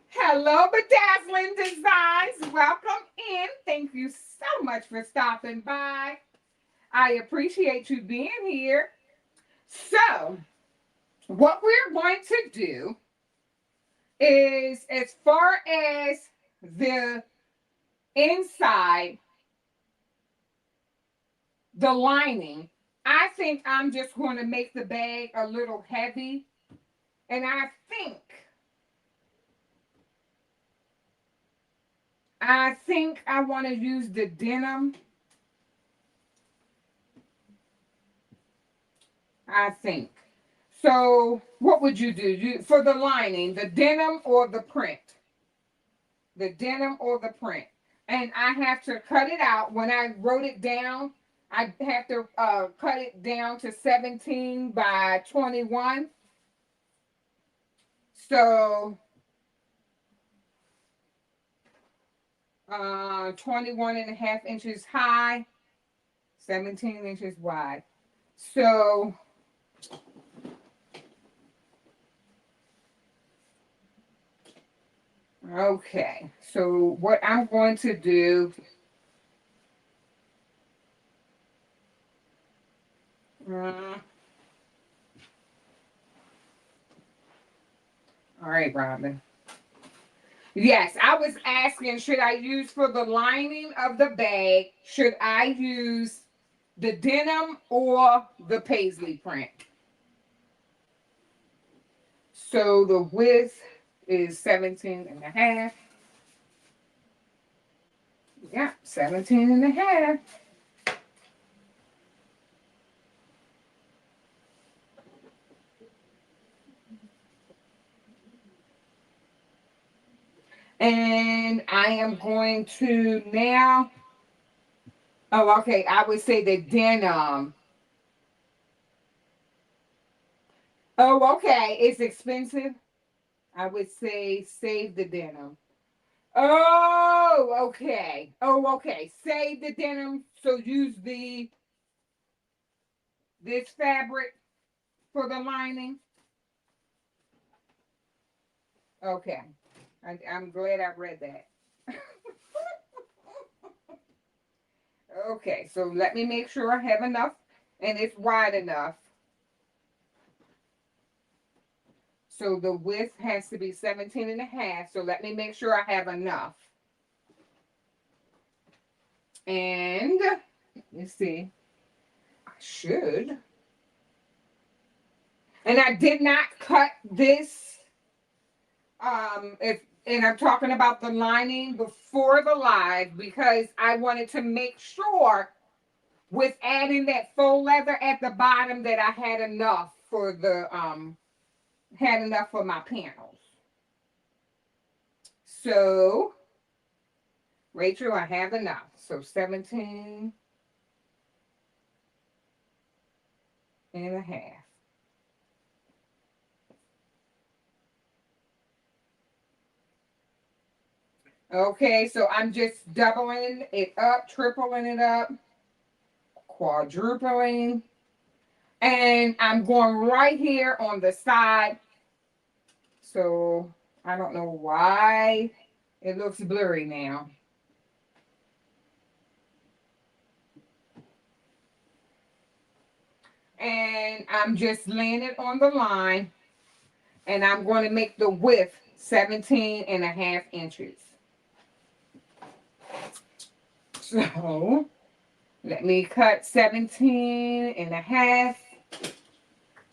A: Hello, Bedazzling Designs. Welcome in. Thank you so much for stopping by. I appreciate you being here. So, what we're going to do is, as far as the inside the lining. I think I'm just going to make the bag a little heavy. And I think I want to use the denim. I think. So what would you do? For the lining, the denim or the print? The denim or the print. And I have to cut it out. When I wrote it down, I have to cut it down to 17 by 21. So 21.5 inches high, 17 inches wide. So okay, so what I'm going to do, all right, Robin. Yes, I was asking, should I use for the lining of the bag, should I use the denim or the paisley print? So the width is 17.5. Yeah, 17.5. And I am going to now, oh, okay, I would say the denim. Oh, okay, it's expensive. I would say save the denim. Oh, okay. Oh, okay. Save the denim. So use this fabric for the lining. Okay. I'm glad I read that. Okay, so let me make sure I have enough and it's wide enough. So the width has to be 17.5. So let me make sure I have enough. And let me see. I should. And I did not cut this. And I'm talking about the lining before the live because I wanted to make sure with adding that faux leather at the bottom that I had enough for the my panels. So Rachel, I have enough. So 17.5. Okay, so I'm just doubling it up, tripling it up, quadrupling. And I'm going right here on the side. So I don't know why it looks blurry now. And I'm just laying it on the line. And I'm going to make the width 17.5 inches. So let me cut 17.5.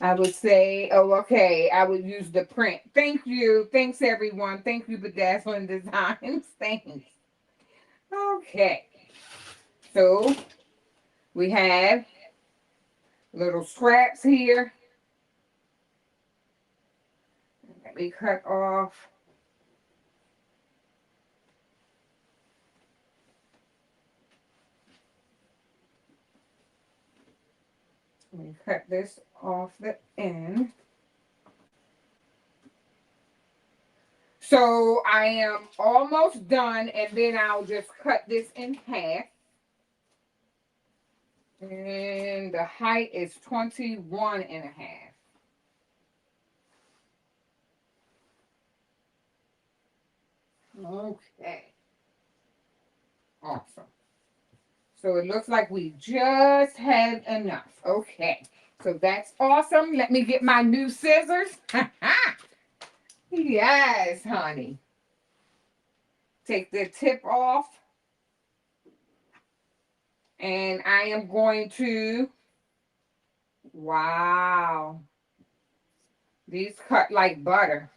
A: I would say, oh, okay, I would use the print. Thank you. Thanks, everyone. Thank you, Bedazzling Designs. Thanks. Okay. So we have little scraps here. Let me cut off. Let me cut this off the end. So I am almost done, and then I'll just cut this in half. And the height is 21.5. Okay. Awesome. So it looks like we just had enough. Okay. So that's awesome. Let me get my new scissors. Yes, honey. Take the tip off. And I am going to, wow, these cut like butter.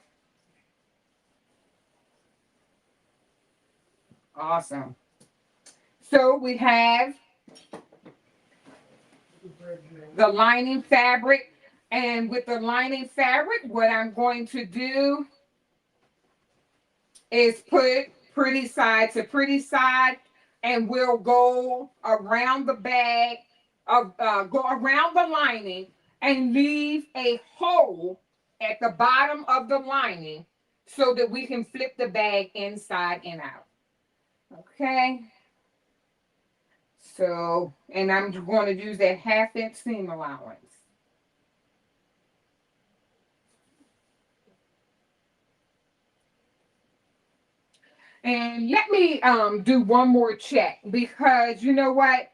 A: Awesome. So we have the lining fabric. And with the lining fabric, what I'm going to do is put pretty side to pretty side, and we'll go around the bag, go around the lining and leave a hole at the bottom of the lining so that we can flip the bag inside and out. Okay. So, and I'm going to use that 1/2 inch seam allowance. And let me do one more check, because you know what?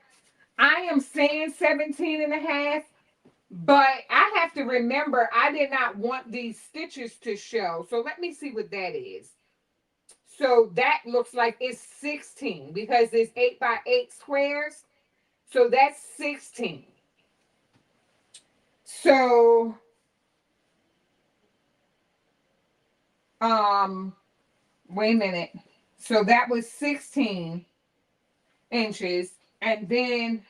A: I am saying 17.5, but I have to remember I did not want these stitches to show. So let me see what that is. So that looks like it's 16 because it's 8 by 8 squares. So that's 16. So wait a minute. So that was 16 inches, and then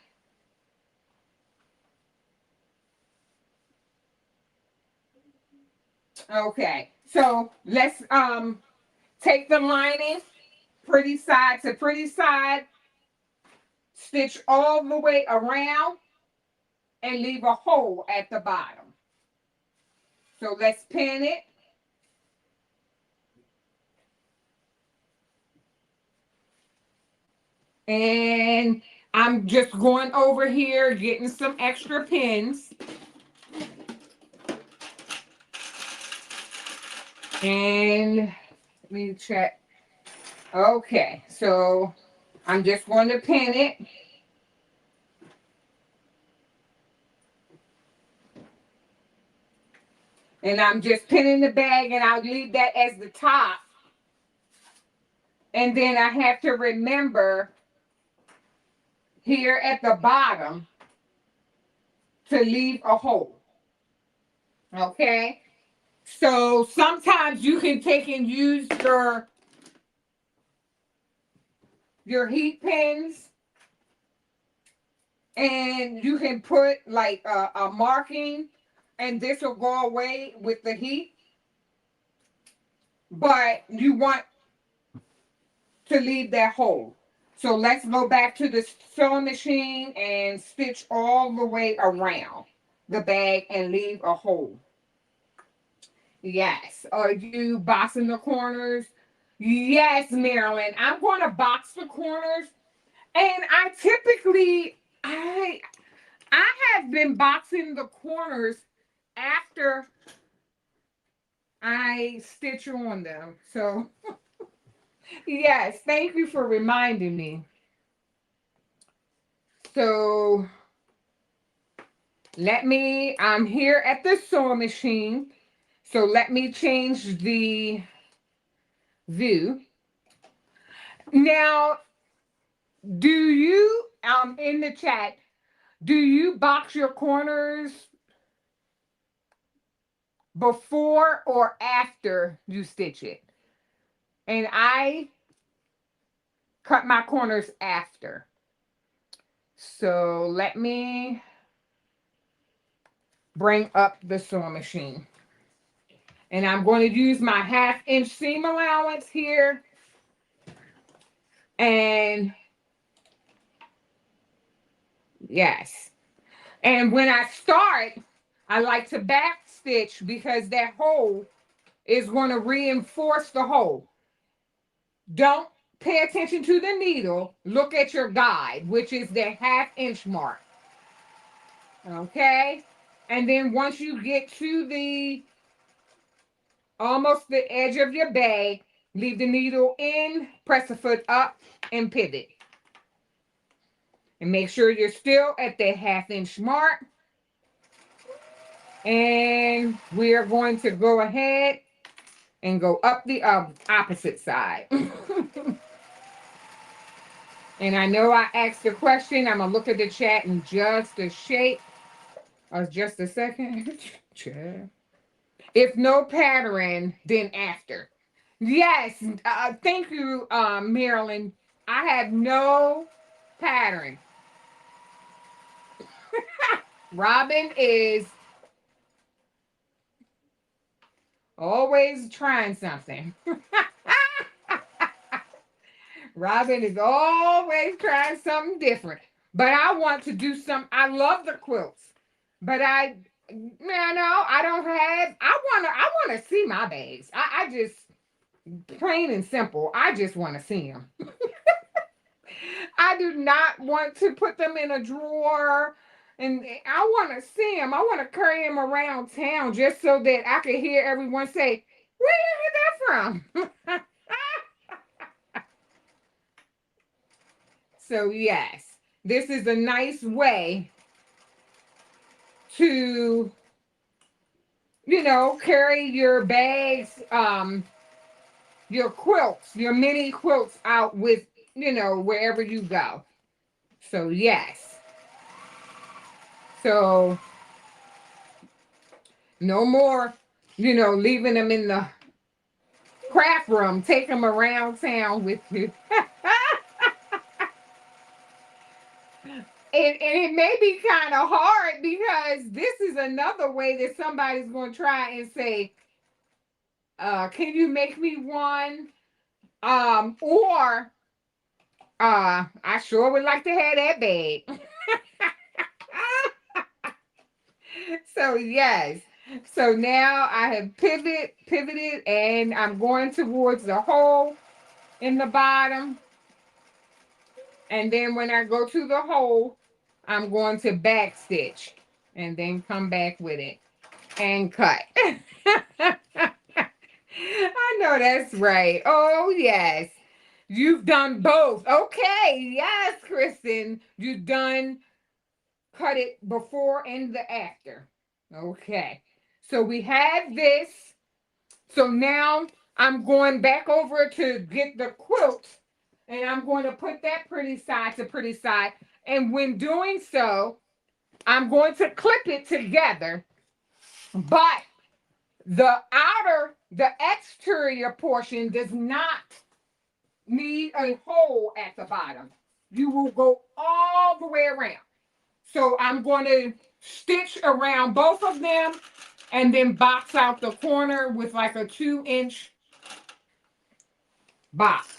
A: okay. So let's take the lining, pretty side to pretty side, stitch all the way around, and leave a hole at the bottom. So let's pin it. And I'm just going over here, getting some extra pins. And let me check. Okay, so I'm just going to pin it. And I'm just pinning the bag, and I'll leave that as the top. And then I have to remember here at the bottom to leave a hole. Okay? So sometimes you can take and use your heat pins, and you can put like a marking, and this will go away with the heat. But you want to leave that hole. So let's go back to the sewing machine and stitch all the way around the bag and leave a hole. Yes. Are you boxing the corners? Yes, Marilyn. I'm going to box the corners. And I typically, I have been boxing the corners after I stitch on them. So, yes, thank you for reminding me. So, I'm here at the sewing machine. So let me change the view. Now, do you, in the chat, do you box your corners before or after you stitch it? And I cut my corners after. So let me bring up the sewing machine. And I'm going to use my 1/2 inch seam allowance here. And yes. And when I start, I like to back stitch because that hole is going to reinforce the hole. Don't pay attention to the needle. Look at your guide, which is the 1/2 inch mark. Okay. And then once you get to the almost the edge of your bag, leave the needle in, press the foot up, and pivot. And make sure you're still at the 1/2 inch mark. And we are going to go ahead and go up the opposite side. And I know I asked the question. I'm going to look at the chat in just a shake. Or just a second. If no pattern, then after. Yes. Thank you, Marilyn. I have no pattern. Robin is always trying something. Robin is always trying something different. But I want to do some. I love the quilts. But I don't have. I want to see my bags. I just plain and simple. I just want to see them. I do not want to put them in a drawer. And I want to see them. I want to carry them around town just so that I can hear everyone say, "Where did you get that from?" So yes, this is a nice way to, carry your bags, your quilts, your mini quilts out with, wherever you go. So yes. So no more, leaving them in the craft room. Take them around town with you. And it may be kind of hard because this is another way that somebody's going to try and say, can you make me one? Or I sure would like to have that bag. So yes. So now I have pivoted, and I'm going towards the hole in the bottom. And then when I go to the hole, I'm going to back stitch and then come back with it and cut. I know that's right. Oh, yes. You've done both. Okay. Yes, Kristen. You've done cut it before and the after. Okay. So we have this. So now I'm going back over to get the quilt, and I'm going to put that pretty side to pretty side. And when doing so, I'm going to clip it together, but the exterior portion does not need a hole at the bottom. You will go all the way around. So I'm going to stitch around both of them and then box out the corner with like a 2-inch box.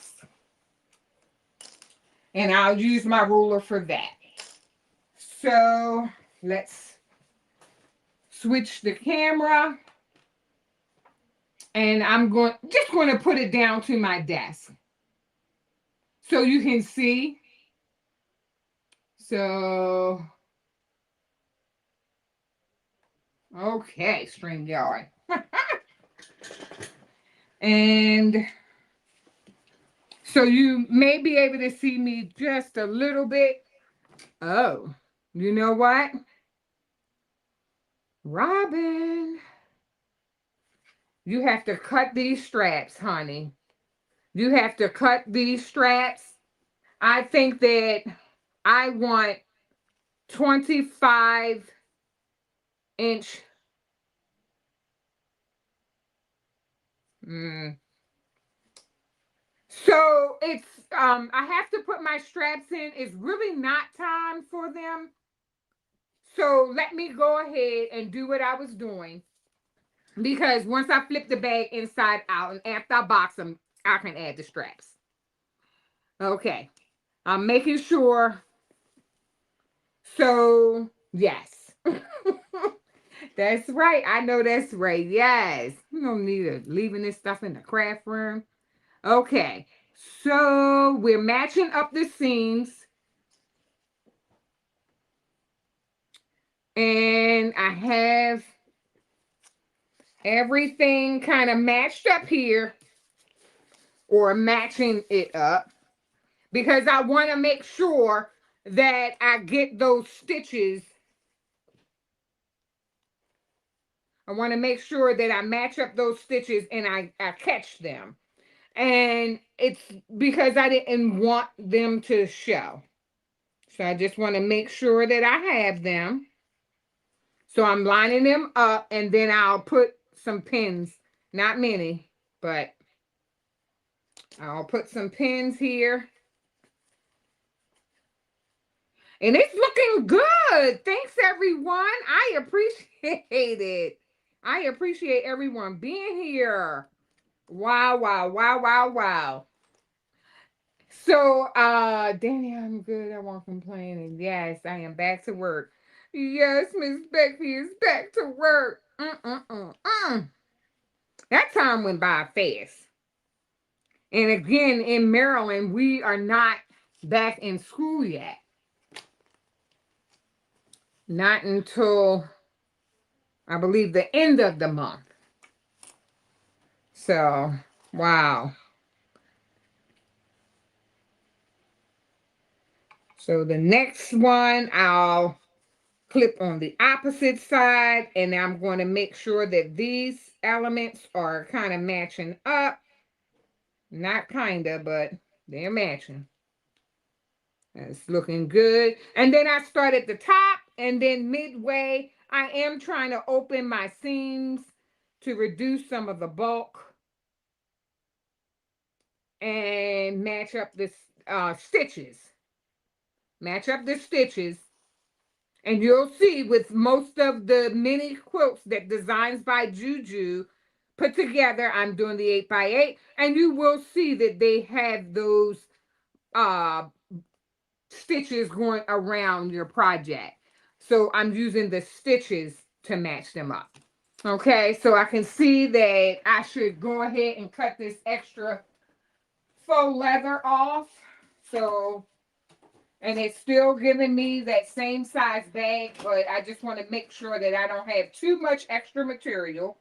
A: And I'll use my ruler for that. So let's switch the camera. And I'm just going to put it down to my desk so you can see. So, okay, StreamYard. And so you may be able to see me just a little bit. Oh, you know what? Robin, you have to cut these straps, honey. You have to cut these straps. I think that I want 25-inch. So it's I have to put my straps in. It's really not time for them. So let me go ahead and do what I was doing. Because once I flip the bag inside out and after I box them, I can add the straps. Okay. I'm making sure. So, yes. That's right. I know that's right. Yes. You don't need leaving this stuff in the craft room. Okay. So, we're matching up the seams. And I have everything kind of matched up here, or matching it up, because I want to make sure that I get those stitches. I want to make sure that I match up those stitches and I catch them. And it's because I didn't want them to show. So I just want to make sure that I have them. So I'm lining them up, and then I'll put some pins. Not many, but I'll put some pins here. And it's looking good. Thanks, everyone. I appreciate it. I appreciate everyone being here. Wow, wow, wow, wow, wow. So, Danny, I'm good. I won't complain. And yes, I am back to work. Yes, Miss Becky is back to work. That time went by fast. And again, in Maryland, we are not back in school yet. Not until, I believe, the end of the month. So, wow. So the next one, I'll clip on the opposite side, and I'm going to make sure that these elements are kind of matching up. Not kind of, but they're matching. It's looking good. And then I start at the top, and then midway, I am trying to open my seams to reduce some of the bulk and match up the stitches. Match up the stitches. And you'll see with most of the mini quilts that Designs by JuJu put together, I'm doing the 8x8, and you will see that they have those stitches going around your project. So I'm using the stitches to match them up. Okay, so I can see that I should go ahead and cut this extra faux leather off. So, and it's still giving me that same size bag, but I just want to make sure that I don't have too much extra material.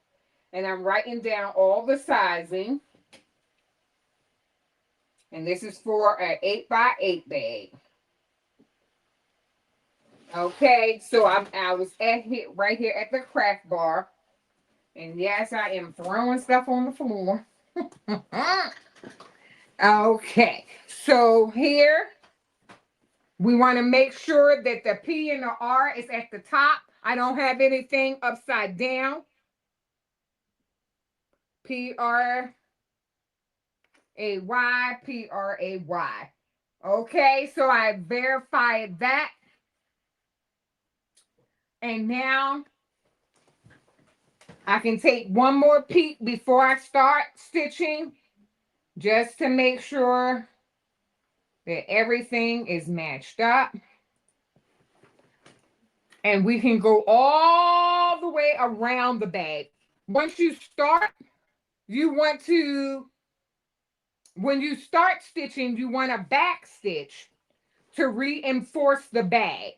A: And I'm writing down all the sizing. And this is for an 8x8 bag. Okay, so I was right here at the craft bar. And yes, I am throwing stuff on the floor. Okay, so here we want to make sure that the P and the R is at the top. I don't have anything upside down. P-R-A-Y, P-R-A-Y. Okay, so I verified that. And now I can take one more peek before I start stitching, just to make sure that everything is matched up. And we can go all the way around the bag. Once you start, you want to, when you start stitching, you want to back stitch to reinforce the bag.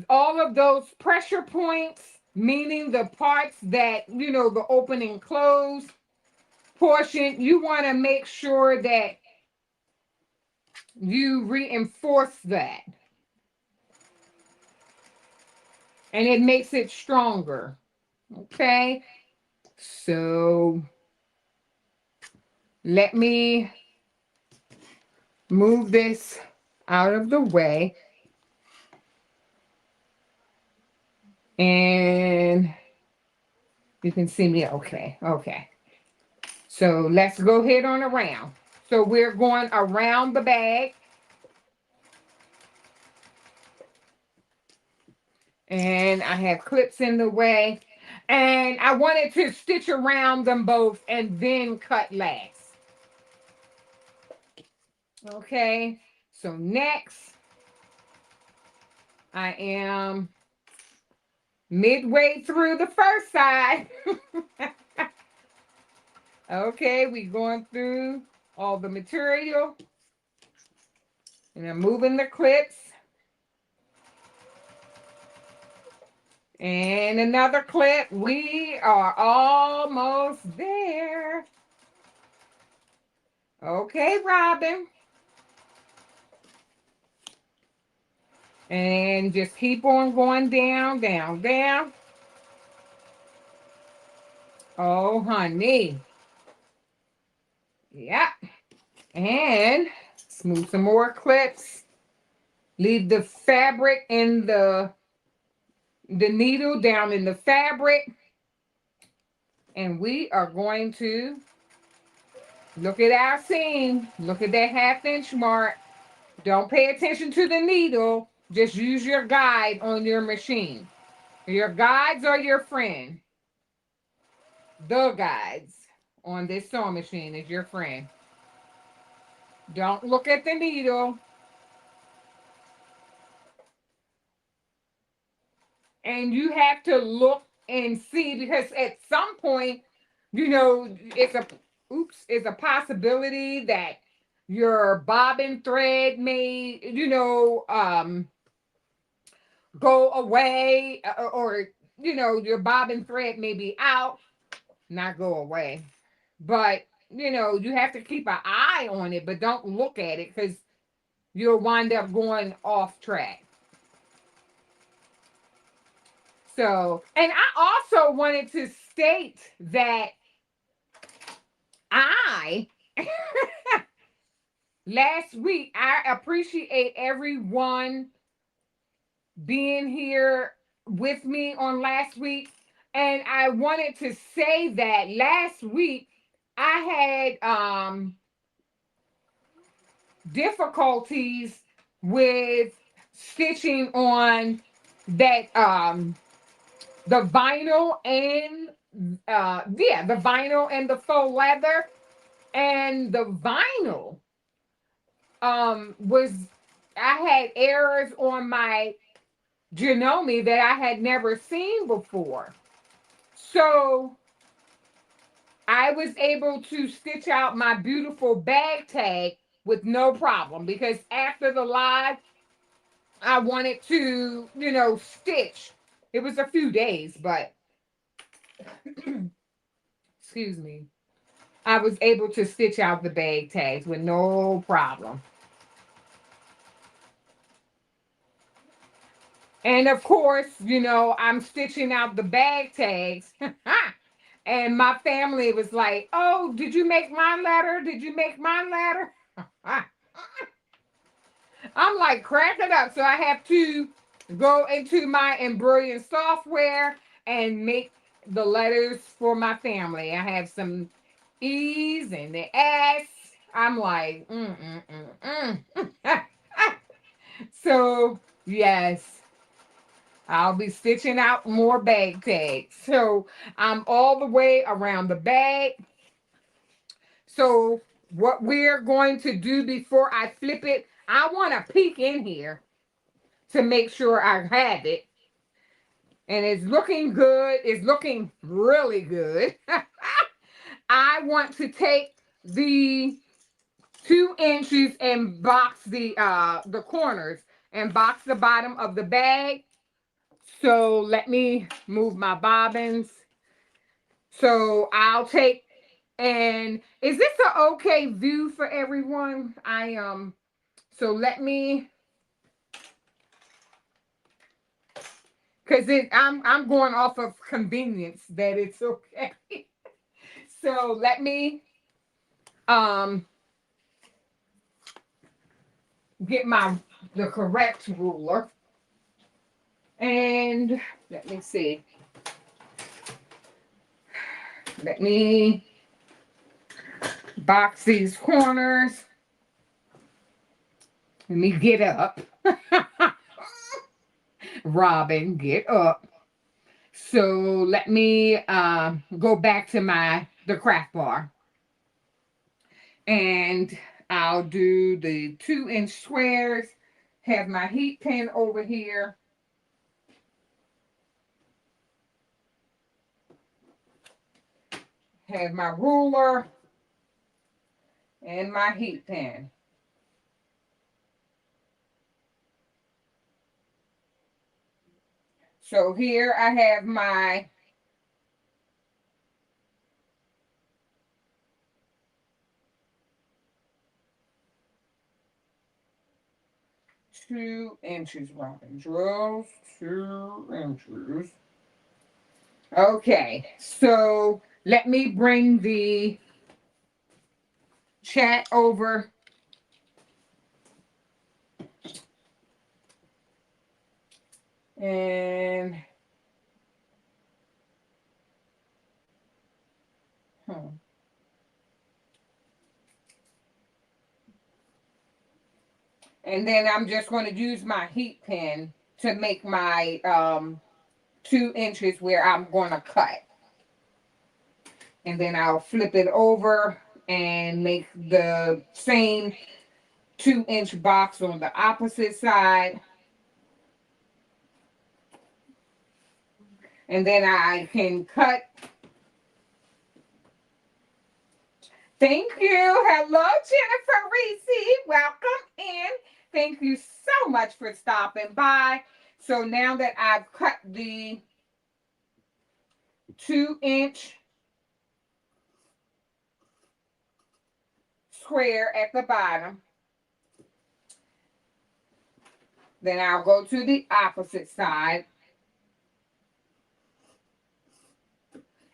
A: All of those pressure points, meaning the parts that, you know, the open and close portion, you want to make sure that you reinforce that. And it makes it stronger. Okay. So let me move this out of the way. And you can see me. Okay. Okay. So let's go ahead on around. So we're going around the bag. And I have clips in the way. And I wanted to stitch around them both and then cut last. Okay. So next, I am midway through the first side. Okay, we're going through all the material. And I'm moving the clips. And another clip. We are almost there. Okay, Robin. And just keep on going down, down, down. Oh, honey. Yep. And smooth some more clips. Leave the fabric in the needle down in the fabric. And we are going to look at our seam. Look at that 1/2 inch mark. Don't pay attention to the needle. Just use your guide on your machine. Your guides are your friend. The guides on this sewing machine is your friend. Don't look at the needle. And you have to look and see, because at some point, you know, it's a possibility that your bobbin thread may, go away, or your bobbin thread may be out, not go away. But you have to keep an eye on it, but don't look at it, because you'll wind up going off track. So, and I also wanted to state that I, last week, I appreciate everyone being here with me on last week. And I wanted to say that last week I had difficulties with stitching on that the vinyl and the vinyl and the faux leather. And the vinyl was, I had errors on my Janome that I had never seen before. So I was able to stitch out my beautiful bag tag with no problem, because after the live, I wanted to, stitch. It was a few days, but excuse me. I was able to stitch out the bag tags with no problem. And of course, I'm stitching out the bag tags. And my family was like, "Oh, did you make my letter? Did you make my letter?" I'm like cracking up. So I have to go into my embroidery software and make the letters for my family. I have some E's and the S. I'm like, So, yes, I'll be stitching out more bag tags. So, I'm all the way around the bag. So, what we're going to do before I flip it, I want to peek in here to make sure I have it. And it's looking good. It's looking really good. I want to take the 2 inches and box the corners and box the bottom of the bag. So let me move my bobbins. So I'll take, and is this an okay view for everyone? So let me, because I'm going off of convenience that it's okay. So let me get the correct ruler. And let me see. Let me box these corners. Let me get up. Robin, get up. So let me go back to the craft bar. And I'll do the 2-inch squares. Have my heat pin over here. Have my ruler and my heat pin. So here I have my 2 inches, Robin. Draws 2 inches. Okay, so let me bring the chat over and and then I'm just going to use my heat pen to make my 2 inches where I'm going to cut. And then I'll flip it over and make the same 2-inch box on the opposite side. And then I can cut. Thank you. Hello, Jennifer Reese. Welcome in. Thank you so much for stopping by. So now that I've cut the 2-inch square at the bottom, then I'll go to the opposite side.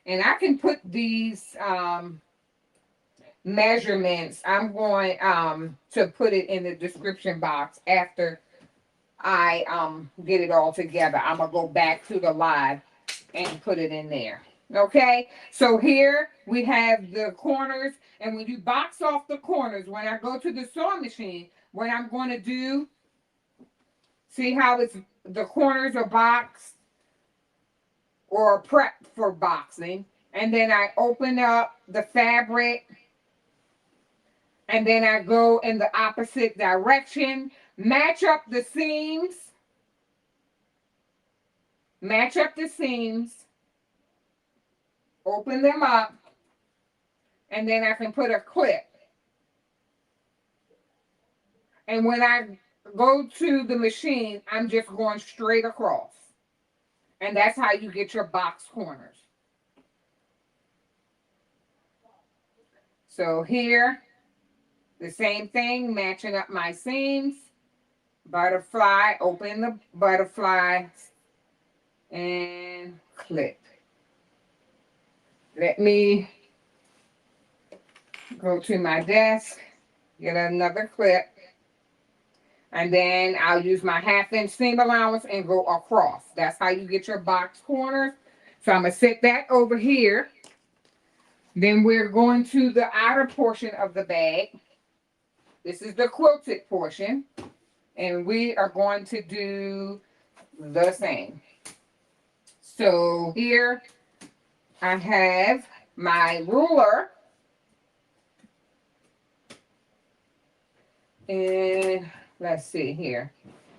A: And I can put these measurements, I'm going to put it in the description box after I get it all together. I'm going to go back to the live and put it in there. Okay, so here we have the corners, and when you box off the corners, when I go to the sewing machine, what I'm going to do, see how it's the corners are boxed or prepped for boxing, and then I open up the fabric, and then I go in the opposite direction, match up the seams, open them up, and then I can put a clip. And when I go to the machine, I'm just going straight across. And that's how you get your box corners. So here, the same thing, matching up my seams, butterfly, open the butterfly, and clip. Let me go to my desk, get another clip, and then I'll use my 1/2-inch seam allowance and go across. That's how you get your box corners. So I'm going to set that over here. Then we're going to the outer portion of the bag. This is the quilted portion. And we are going to do the same. So here I have my ruler. And let's see here.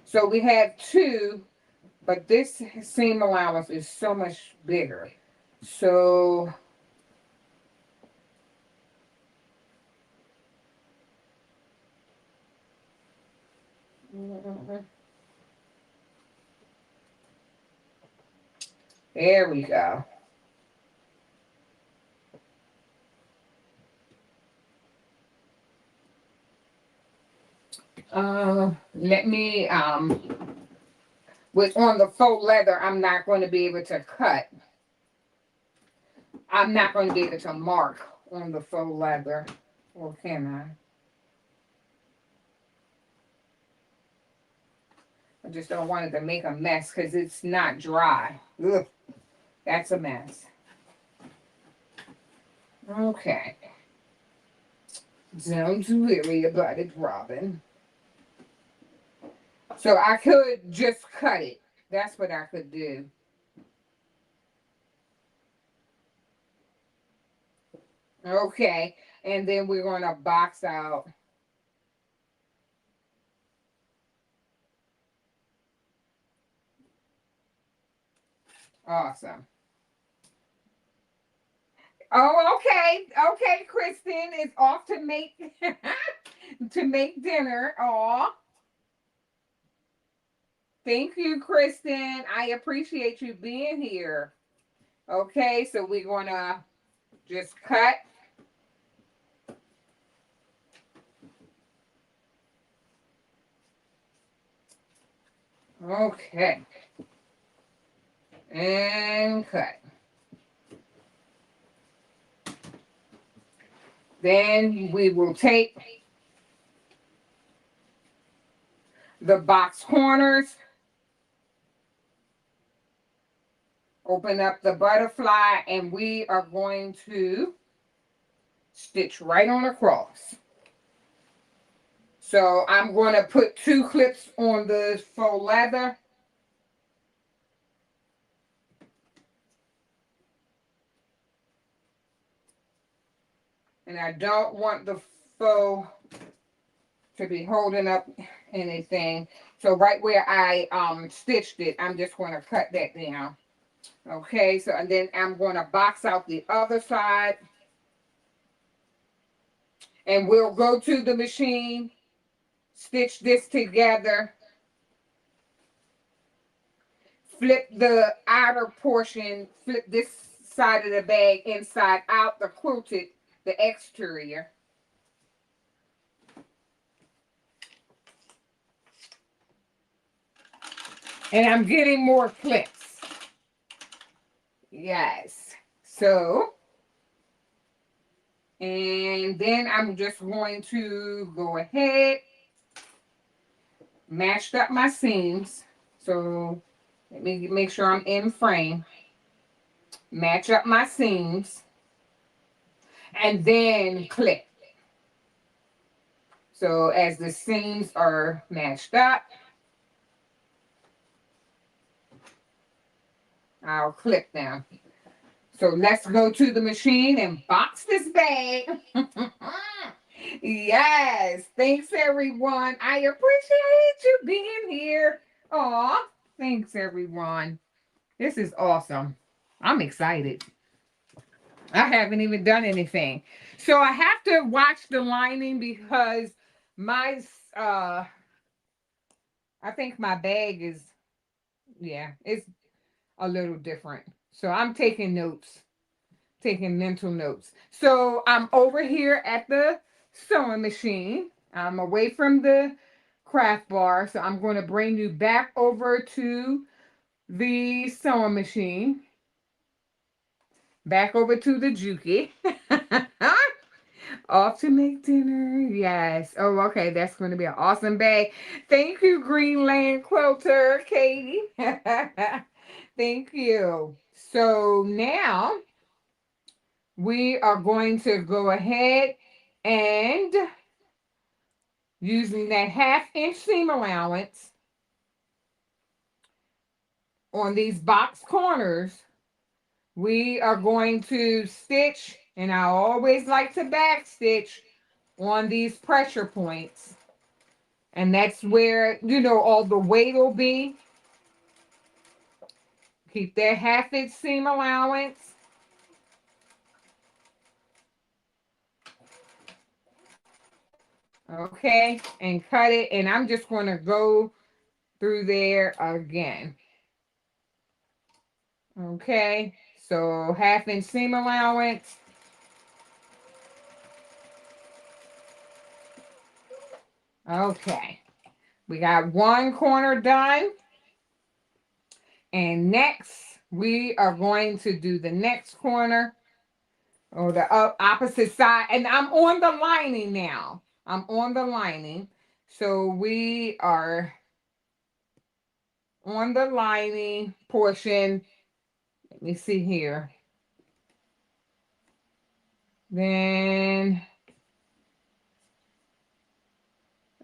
A: So we have 2, but this seam allowance is so much bigger. So there we go. Let me with on the faux leather, I'm not going to be able to cut. I'm not going to be able to mark on the faux leather, or can I? I just don't want it to make a mess because it's not dry. Ugh, that's a mess. Okay. Don't worry about it, Robin. So I could just cut it. That's what I could do. Okay. And then we're going to box out. Awesome. Oh, okay. Okay, Kristen is off to make to make dinner. Aw. Thank you, Kristen. I appreciate you being here. Okay, so we're gonna just cut. Okay. And cut. Then we will take the box corners, open up the butterfly, and we are going to stitch right on across. So I'm going to put 2 clips on the faux leather. And I don't want the faux to be holding up anything. So right where I stitched it, I'm just going to cut that down. Okay, so and then I'm going to box out the other side. And we'll go to the machine, stitch this together, flip the outer portion, flip this side of the bag inside out, the quilted, the exterior. And I'm getting more clips. Yes. So, and then I'm just going to go ahead, matched up my seams. So let me make sure I'm in frame. Match up my seams. And then clip. So as the seams are matched up, I'll clip them. So let's go to the machine and box this bag. Yes, thanks everyone. I appreciate you being here. Aw, thanks everyone. This is awesome. I'm excited. I haven't even done anything. So I have to watch the lining because my, I think my bag is, yeah, it's a little different. So I'm taking notes, taking mental notes. So I'm over here at the sewing machine. I'm away from the craft bar. So I'm going to bring you back over to the sewing machine. Back over to the Juki. Off to make dinner. Yes. Oh, okay. That's going to be an awesome bag. Thank you, Greenland Quilter, Katie. Thank you. So now we are going to go ahead and using that 1/2 inch seam allowance on these box corners, we are going to stitch, and I always like to back stitch on these pressure points. And that's where, you know, all the weight will be. Keep that 1/2 inch seam allowance. Okay, and cut it. And I'm just going to go through there again. Okay, so 1/2 inch seam allowance. Okay, we got one corner done. And next, we are going to do the next corner or the opposite side. And I'm on the lining now. I'm on the lining. So we are on the lining portion. Let me see here. Then,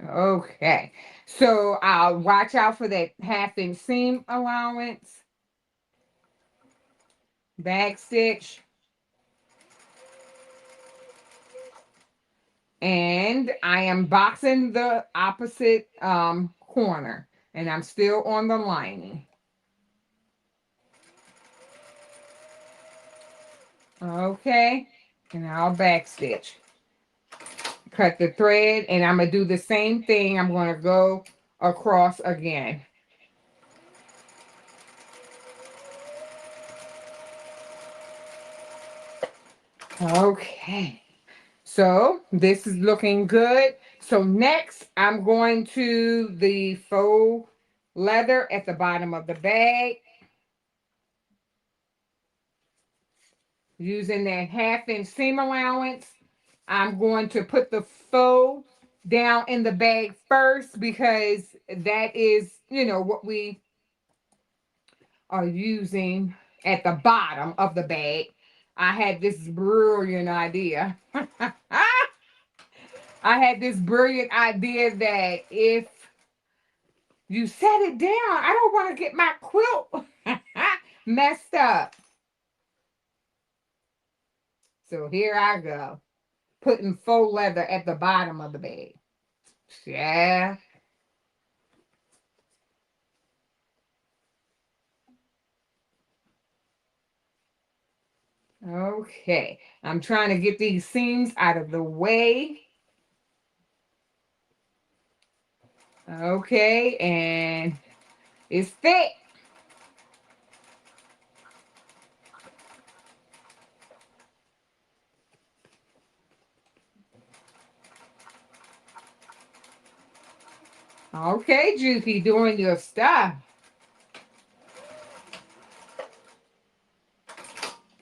A: okay. So I'll watch out for that 1/2 inch seam allowance. Back stitch. And I am boxing the opposite corner. And I'm still on the lining. Okay. And I'll back stitch. Cut the thread, and I'm going to do the same thing. I'm going to go across again. Okay. So this is looking good. So next, I'm going to the faux leather at the bottom of the bag. Using that 1/2 inch seam allowance. I'm going to put the faux down in the bag first because that is, what we are using at the bottom of the bag. I had this brilliant idea. I had this brilliant idea that if you set it down, I don't want to get my quilt messed up. So here I go, putting faux leather at the bottom of the bag. Yeah. Okay. I'm trying to get these seams out of the way. Okay. And it's thick. Okay, Juki, doing your stuff.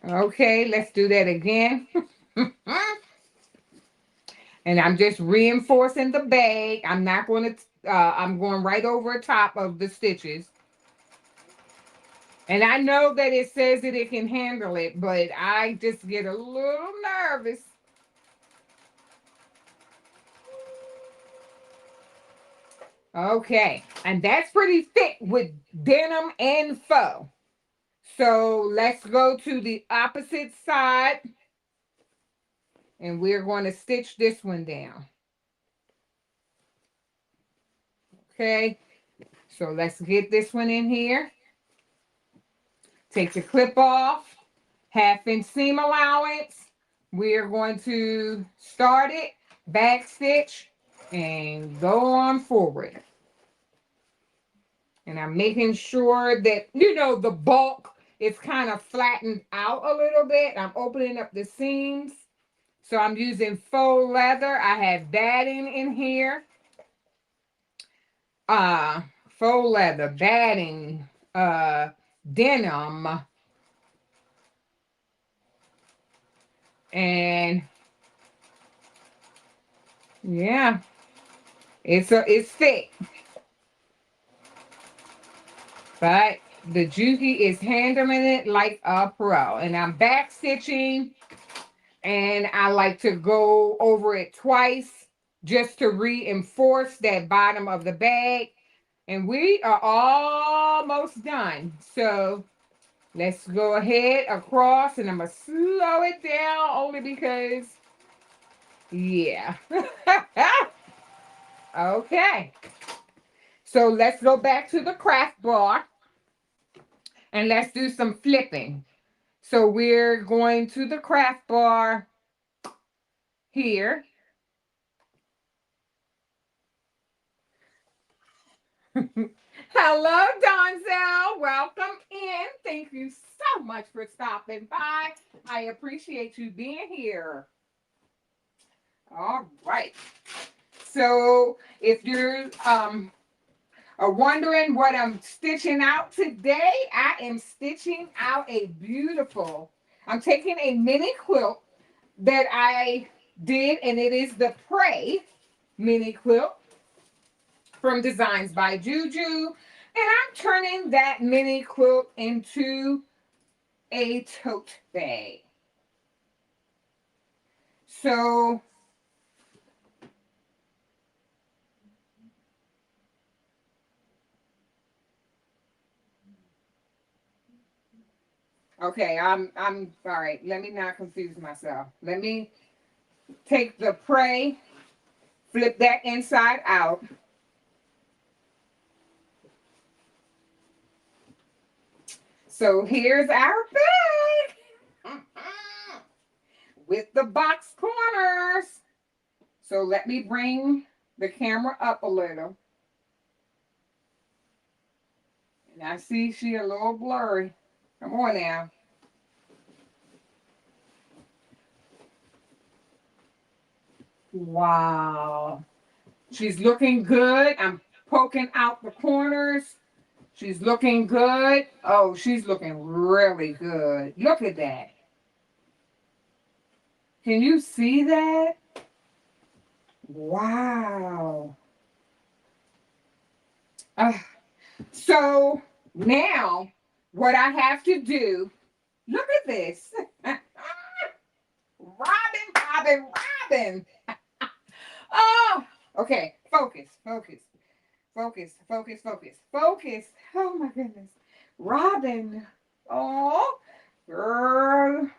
A: Okay, let's do that again. And I'm just reinforcing the bag. I'm not going to, I'm going right over top of the stitches. And I know that it says that it can handle it, but I just get a little nervous. Okay, and that's pretty thick with denim and faux. So let's go to the opposite side. And we're going to stitch this one down. Okay, so let's get this one in here. Take the clip off, 1/2 inch seam allowance. We're going to start it, back stitch, and go on forward. And I'm making sure that, the bulk is kind of flattened out a little bit. I'm opening up the seams. So I'm using faux leather. I have batting in here. Faux leather, batting, denim, and yeah, it's thick, but the Juki is handling it like a pro. And I'm back stitching, and I like to go over it twice just to reinforce that bottom of the bag. And we are almost done. So let's go ahead across, and I'm going to slow it down only because, yeah. Okay. So let's go back to the craft bar, and let's do some flipping. So we're going to the craft bar here. Hello, Donzel. Welcome in. Thank you so much for stopping by. I appreciate you being here. All right. So if you're are wondering what I'm stitching out today, I am stitching out a beautiful, I'm taking a mini quilt that I did, and it is the Prey mini quilt from Designs by JuJu. And I'm turning that mini quilt into a tote bag. So okay, I'm all right. Let me not confuse myself. Let me take the Prey, flip that inside out. So here's our bag with the box corners. So let me bring the camera up a little. And I see she a little blurry. Come on now. Wow. She's looking good. I'm poking out the corners. She's looking good. Oh, she's looking really good. Look at that. Can you see that? Wow. So now what I have to do, look at this. Robin. Oh, okay. Focus. Oh my goodness. Robin. Oh, girl.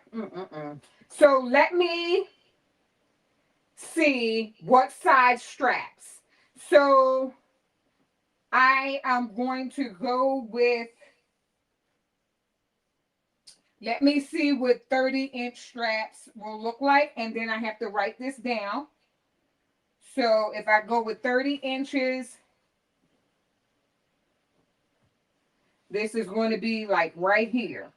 A: So let me see what size straps. So I am going to go with, let me see what 30-inch straps will look like, and then I have to write this down. So if I go with 30 inches, this is going to be like right here.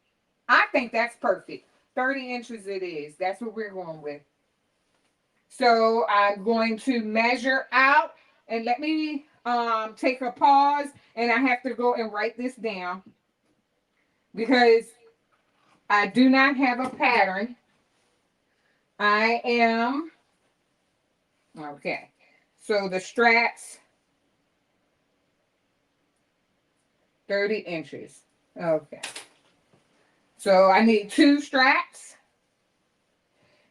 A: I think that's perfect. 30 inches it is. That's what we're going with. So I'm going to measure out, and let me take a pause, and I have to go and write this down because I do not have a pattern. I am, okay. So the straps, 30 inches. Okay. So I need 2 straps.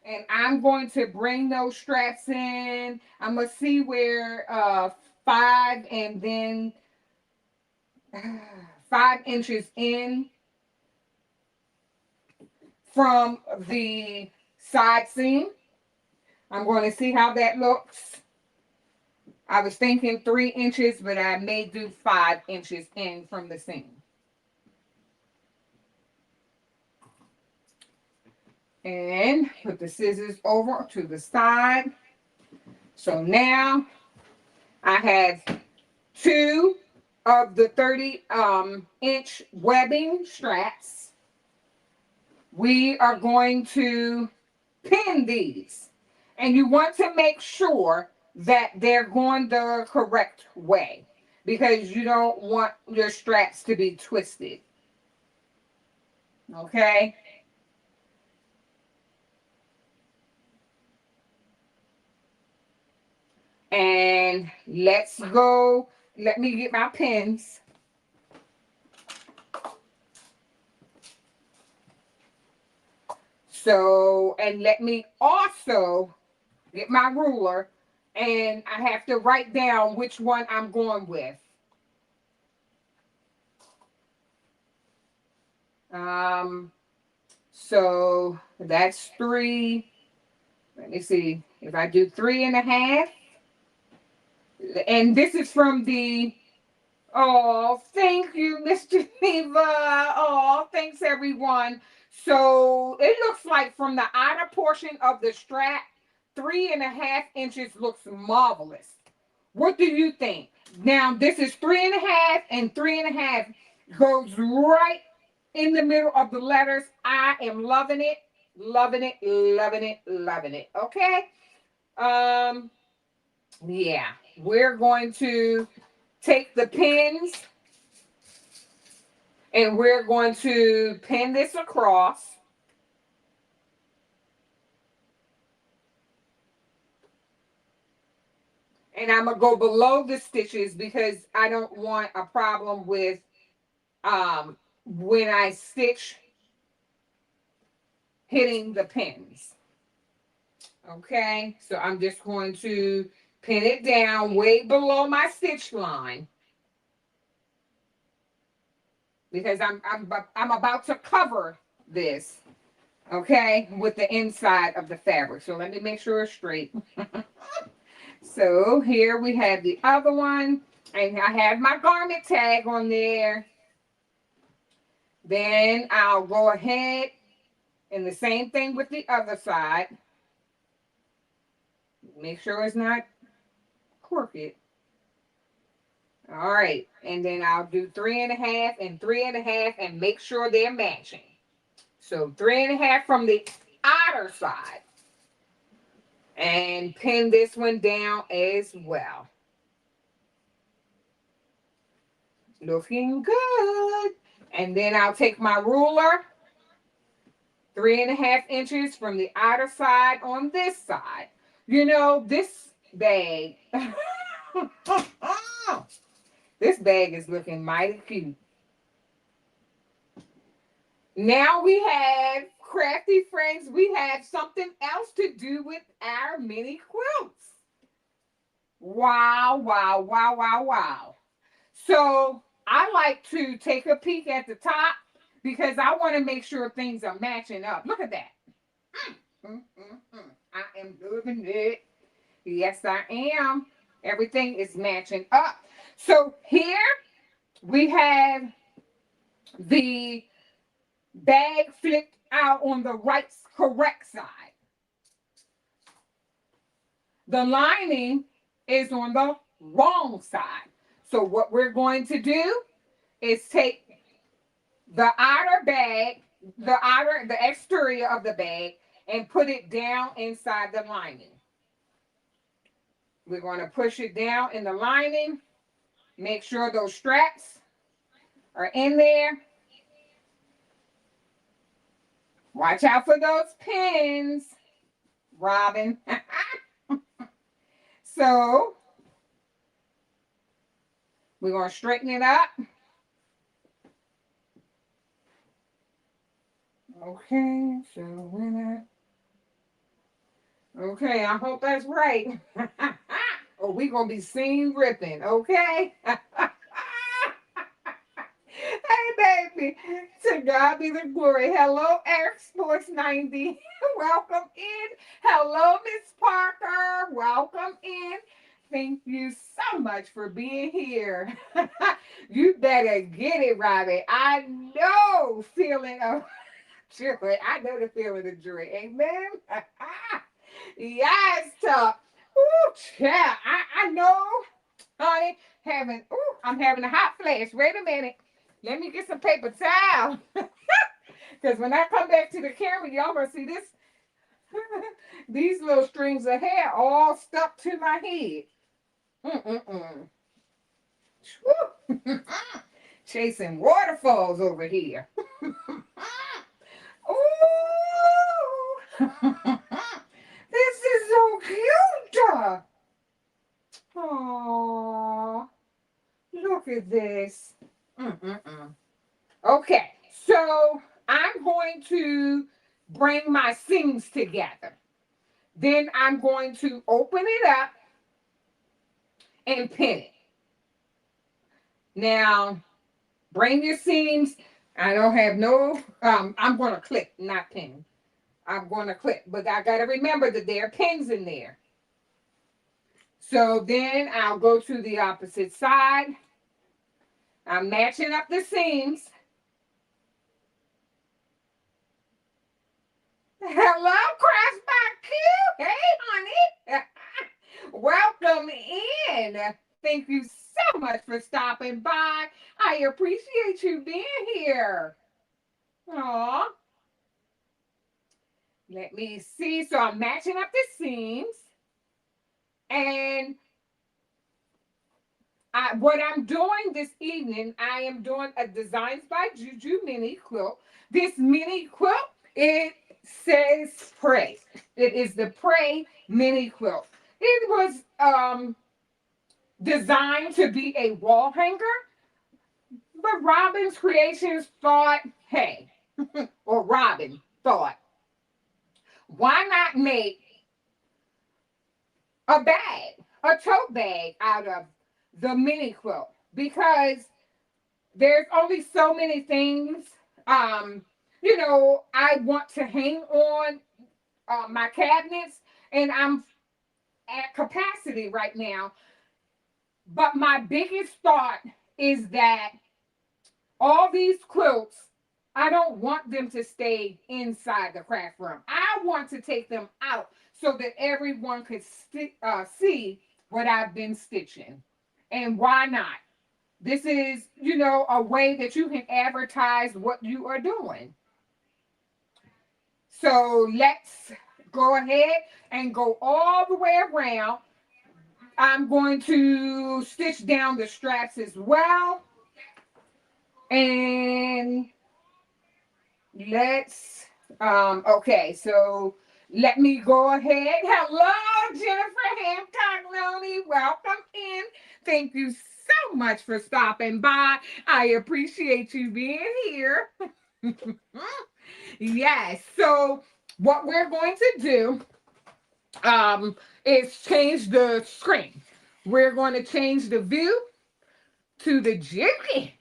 A: And I'm going to bring those straps in. I'm going to see where 5 and then 5 inches in from the side seam. I'm going to see how that looks. I was thinking 3 inches, but I may do 5 inches in from the seam. And put the scissors over to the side. So now I have 2 of the 30-inch webbing straps. We are going to pin these. And you want to make sure that they're going the correct way because you don't want your straps to be twisted. Okay? And let's go. Let me get my pins. So, and let me also get my ruler, and I have to write down which one I'm going with. So that's 3. Let me see if I do 3.5. And this is from the, oh, thank you, Mr. Neva. Oh, thanks everyone. So it looks like from the outer portion of the strap, 3.5 inches looks marvelous. What do you think? Now this is 3.5 and 3.5 goes right in the middle of the letters. I am loving it. Okay. Yeah, we're going to take the pins and we're going to pin this across. And I'm gonna go below the stitches because I don't want a problem with when I stitch hitting the pins. Okay, so I'm just going to pin it down way below my stitch line because I'm about to cover this, okay, with the inside of the fabric. So let me make sure it's straight. So here we have the other one, and I have my garment tag on there. Then I'll go ahead and the same thing with the other side. Make sure it's not crooked. All right, and then I'll do 3.5 and 3.5 and make sure they're matching. So 3.5 from the outer side. And pin this one down as well. Looking good. And then I'll take my ruler, 3.5 inches from the outer side on this side. You know, this bag, this bag is looking mighty cute. Now we have, crafty friends, we have something else to do with our mini quilts. Wow, wow, wow, wow, wow. So I like to take a peek at the top because I want to make sure things are matching up. Look at that. I am doing it. Yes, I am. Everything is matching up. So here we have the bag flipped out on the right correct side. The lining is on the wrong side. So what we're going to do is take the outer bag, the exterior of the bag, and put it down inside the lining. We're going to push it down in the lining. Make sure those straps are in there. Watch out for those pins, Robin. So we're going to straighten it up. Okay, so when okay, I hope that's right. Or we're going to be seen ripping, okay? Hey, baby. To God be the glory. Hello, Eric Sports 90. Welcome in. Hello, Miss Parker. Welcome in. Thank you so much for being here. You better get it, Robbie. I know feeling of joy. I know the feeling of joy. Amen. Yes, Tuck. Ooh, yeah. I know, honey. I'm having a hot flash. Wait a minute. Let me get some paper towel. Because when I come back to the camera, y'all gonna see this. These little strings of hair all stuck to my head. Chasing waterfalls over here. Ooh. This is so cute. Oh, look at this. Okay, so I'm going to bring my seams together. Then I'm going to open it up and pin it. Now, bring your seams. I don't have no, I'm going to clip, not pin. I'm going to clip, but I got to remember that there are pins in there. So then I'll go to the opposite side. I'm matching up the seams. Hello, Crash by Q. Hey, honey. Welcome in. Thank you so much for stopping by. I appreciate you being here. Aw. Let me see. So I'm matching up the seams. And what I'm doing this evening, I am doing a Designs by JuJu mini quilt. This mini quilt, it says Pray. It is the Pray mini quilt. It was designed to be a wall hanger, but Robin's Creations thought, hey, or Robin thought, why not make a bag, a tote bag out of the mini quilt? Because there's only so many things, you know, I want to hang on my cabinets, and I'm at capacity right now. But my biggest thought is that all these quilts, I don't want them to stay inside the craft room. I want to take them out so that everyone could see what I've been stitching. And why not? This is, you know, a way that you can advertise what you are doing. So let's go ahead and go all the way around. I'm going to stitch down the straps as well. And let's Okay, so let me go ahead. Hello, Jennifer Hancock. Welcome in. Thank you so much for stopping by. I appreciate you being here. Yes, so what we're going to do is change the screen. We're going to change the view to the Juki.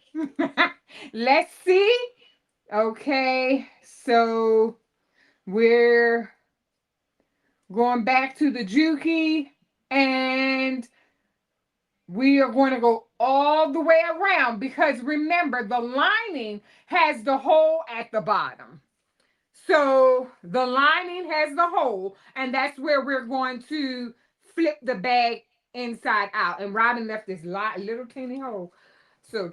A: Let's see. Okay, so we're going back to the Juki, and we are going to go all the way around because remember, the lining has the hole at the bottom. So the lining has the hole, and that's where we're going to flip the bag inside out. And Robin left this little teeny hole. So,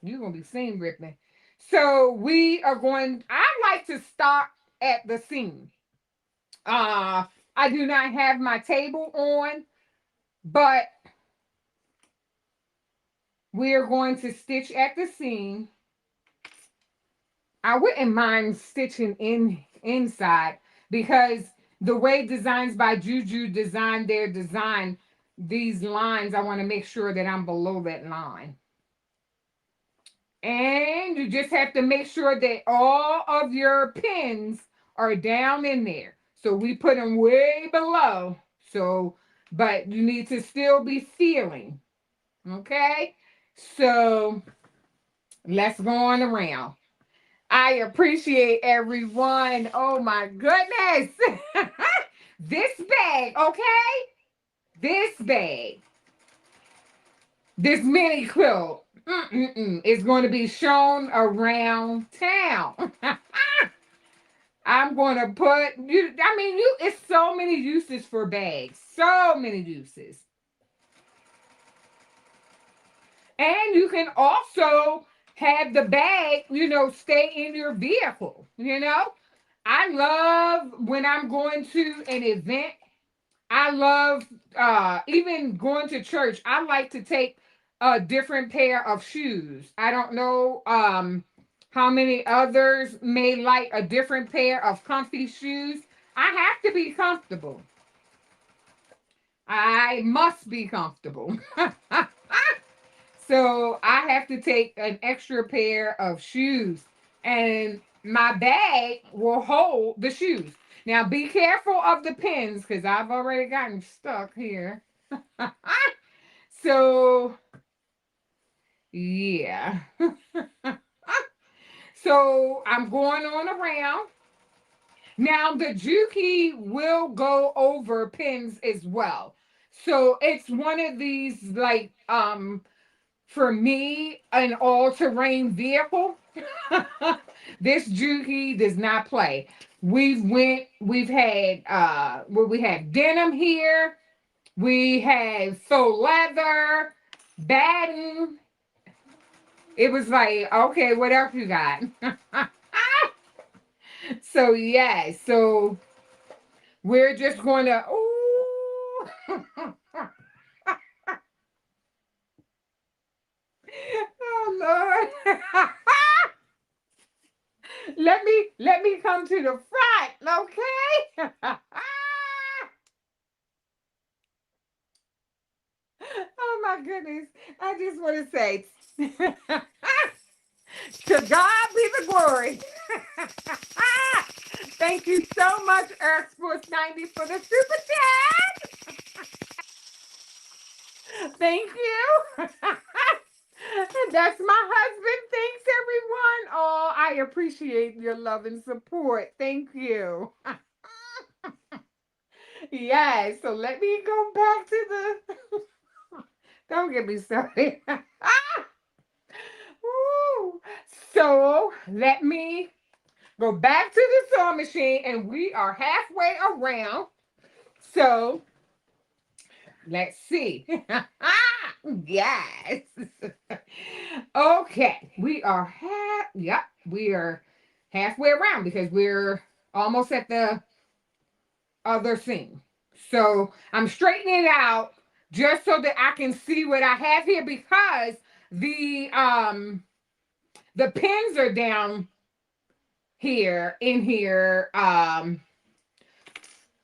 A: you're going to be seam ripping. So we are going, I like to start at the seam. I do not have my table on, but we are going to stitch at the seam. I wouldn't mind stitching inside because the way Designs by JuJu designed their design, these lines, I want to make sure that I'm below that line. And you just have to make sure that all of your pins are down in there. So we put them way below. So, but you need to still be feeling. Okay? So let's go on around. I appreciate everyone. Oh my goodness. This bag, okay? This bag, this mini quilt is going to be shown around town. I'm going to put, it's so many uses for bags. So many uses. And you can also have the bag, stay in your vehicle, I love when I'm going to an event. I love even going to church. I like to take a different pair of shoes. I don't know how many others may like a different pair of comfy shoes. I have to be comfortable. I must be comfortable. So I have to take an extra pair of shoes, and my bag will hold the shoes. Now be careful of the pins because I've already gotten stuck here. So yeah. So I'm going on around. Now the Juki will go over pins as well. So it's one of these like for me, an all-terrain vehicle. This Juki does not play. We've had we have Denim here. We have Faux Leather, Batten. It was like, okay, what else you got? So yeah, so we're just going to oh Lord. Let me come to the front, okay? Oh my goodness. I just want to say to God be the glory. Thank you so much, Earth Sports 90 for the super chat. Thank you. That's my husband. Thanks, everyone. Oh, I appreciate your love and support. Thank you. Yes, so let me go back to the... Don't get me started. So let me go back to the sewing machine, and we are halfway around. So let's see. Yes. Okay, we are we are halfway around because we're almost at the other seam. So I'm straightening it out just so that I can see what I have here because the pins are down here in here. And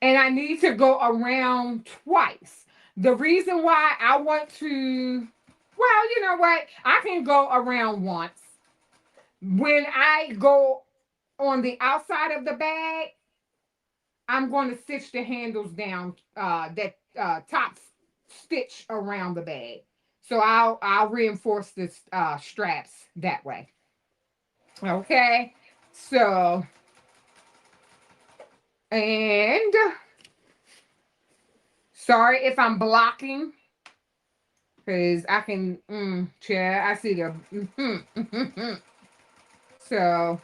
A: I need to go around twice. The reason why I want to, well, you know what? I can go around once. When I go on the outside of the bag, I'm going to stitch the handles down, that top stitch around the bag. So I'll reinforce the straps that way. Okay. So, and sorry if I'm blocking, because I can, chair, I see the, so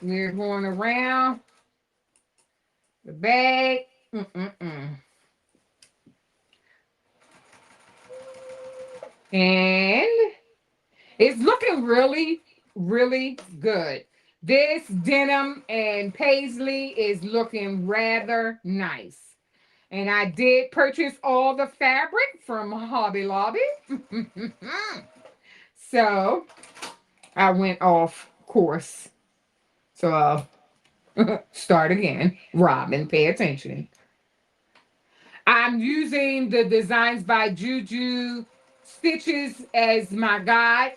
A: we're going around the bag. And it's looking really, really good. This denim and paisley is looking rather nice. And I did purchase all the fabric from Hobby Lobby. So I went off course. So I'll start again. Robin, pay attention. I'm using the Designs by JuJu stitches as my guide.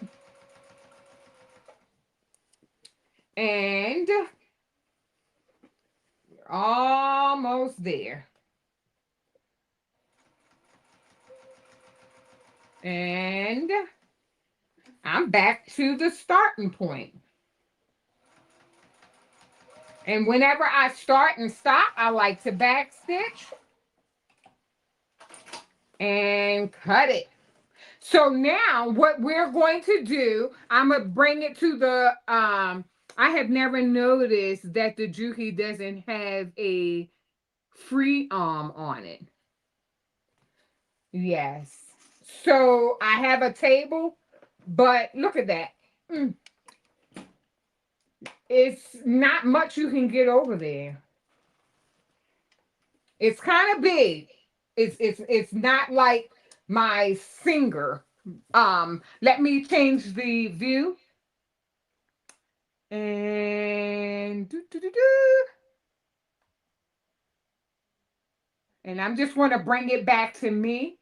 A: And we're almost there. And I'm back to the starting point. And whenever I start and stop, I like to back stitch and cut it. So now what we're going to do, I'm going to bring it to the, I have never noticed that the Juki doesn't have a free arm on it. Yes. So I have a table, but look at that. It's not much you can get over there. It's kind of big. It's not like my finger. Let me change the view. And and I'm just want to bring it back to me.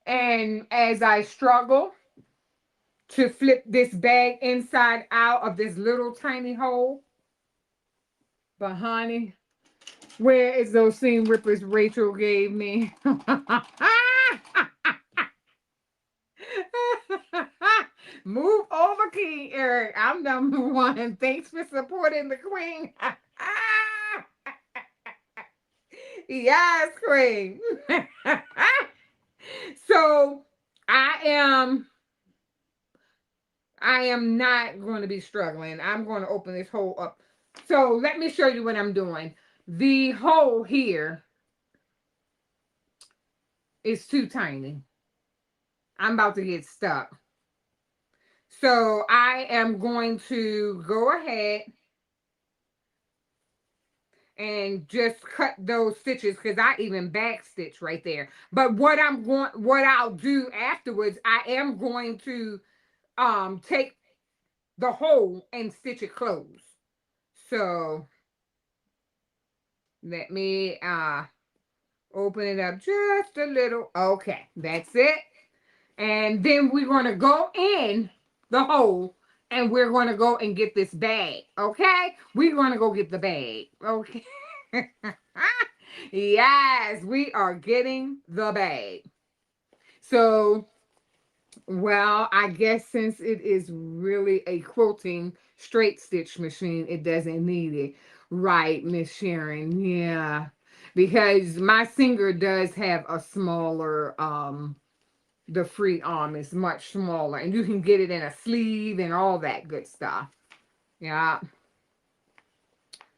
A: And as I struggle to flip this bag inside out of this little tiny hole. But honey, where is those seam rippers Rachel gave me? Move over, King Eric. I'm number one. Thanks for supporting the queen. Yes, queen. So I am not going to be struggling. I'm going to open this hole up. So let me show you what I'm doing. The hole here is too tiny. I'm about to get stuck. So I am going to go ahead and just cut those stitches because I even back stitch right there. But what I'll do afterwards, I am going to take the hole and stitch it closed. So let me open it up just a little. Okay, that's it. And then we're going to go in the hole and we're going to go and get this bag. Okay? We're going to go get the bag. Okay? Yes, we are getting the bag. So, well, I guess since it is really a quilting straight stitch machine, it doesn't need it. Right, Miss Sharon. Yeah. Because my Singer does have a smaller the free arm is much smaller and you can get it in a sleeve and all that good stuff. Yeah.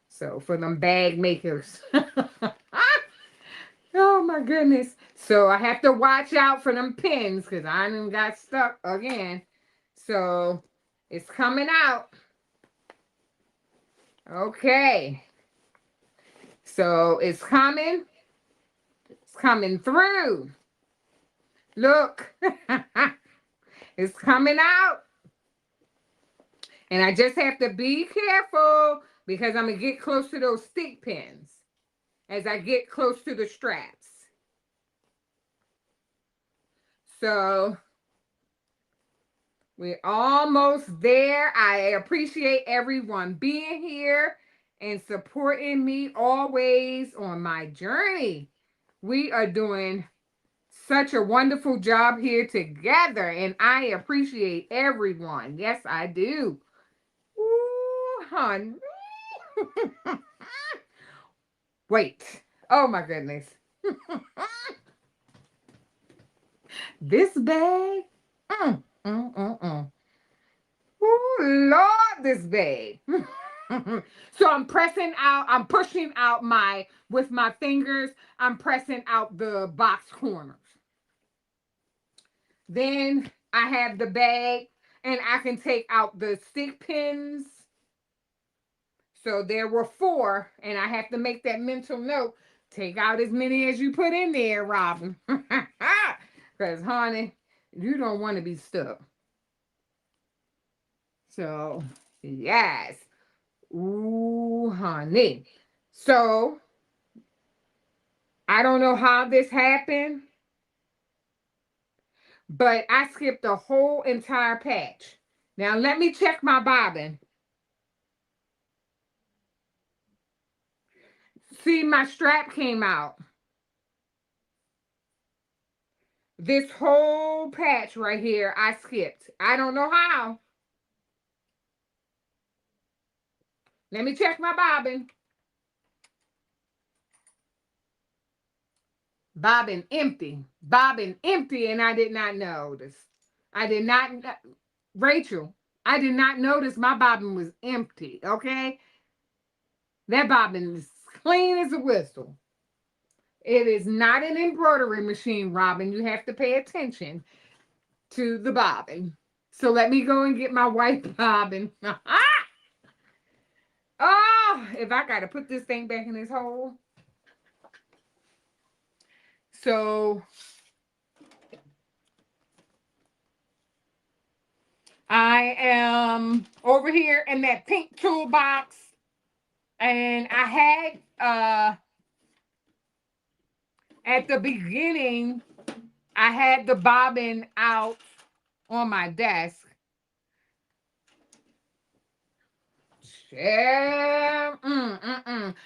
A: So for them bag makers. Oh my goodness. So I have to watch out for them pins because I done got stuck again. So it's coming out. Okay. So it's coming. It's coming through. Look. It's coming out. And I just have to be careful because I'm going to get close to those stick pins as I get close to the straps. So we're almost there. I appreciate everyone being here and supporting me always on my journey. We are doing such a wonderful job here together, and I appreciate everyone. Yes, I do. Ooh, honey. Wait. Oh, my goodness. This bag. Oh, Lord, this bag. So I'm pressing out, I'm pushing out with my fingers, I'm pressing out the box corners. Then I have the bag and I can take out the stick pins. So there were 4 and I have to make that mental note. Take out as many as you put in there, Robin. Because, honey, you don't want to be stuck. So, yes. Ooh, honey. So, I don't know how this happened, but I skipped the whole entire patch. Now, let me check my bobbin. See, my strap came out. This whole patch right here, I skipped. I don't know how. Let me check my bobbin. Bobbin empty. Bobbin empty, and I did not notice. I did not, Rachel, I did not notice my bobbin was empty, okay? That bobbin is clean as a whistle. It is not an embroidery machine, Robin. You have to pay attention to the bobbin. So let me go and get my white bobbin. Oh, if I got to put this thing back in this hole. So I am over here in that pink toolbox. And I had, at the beginning, I had the bobbin out on my desk. Yeah,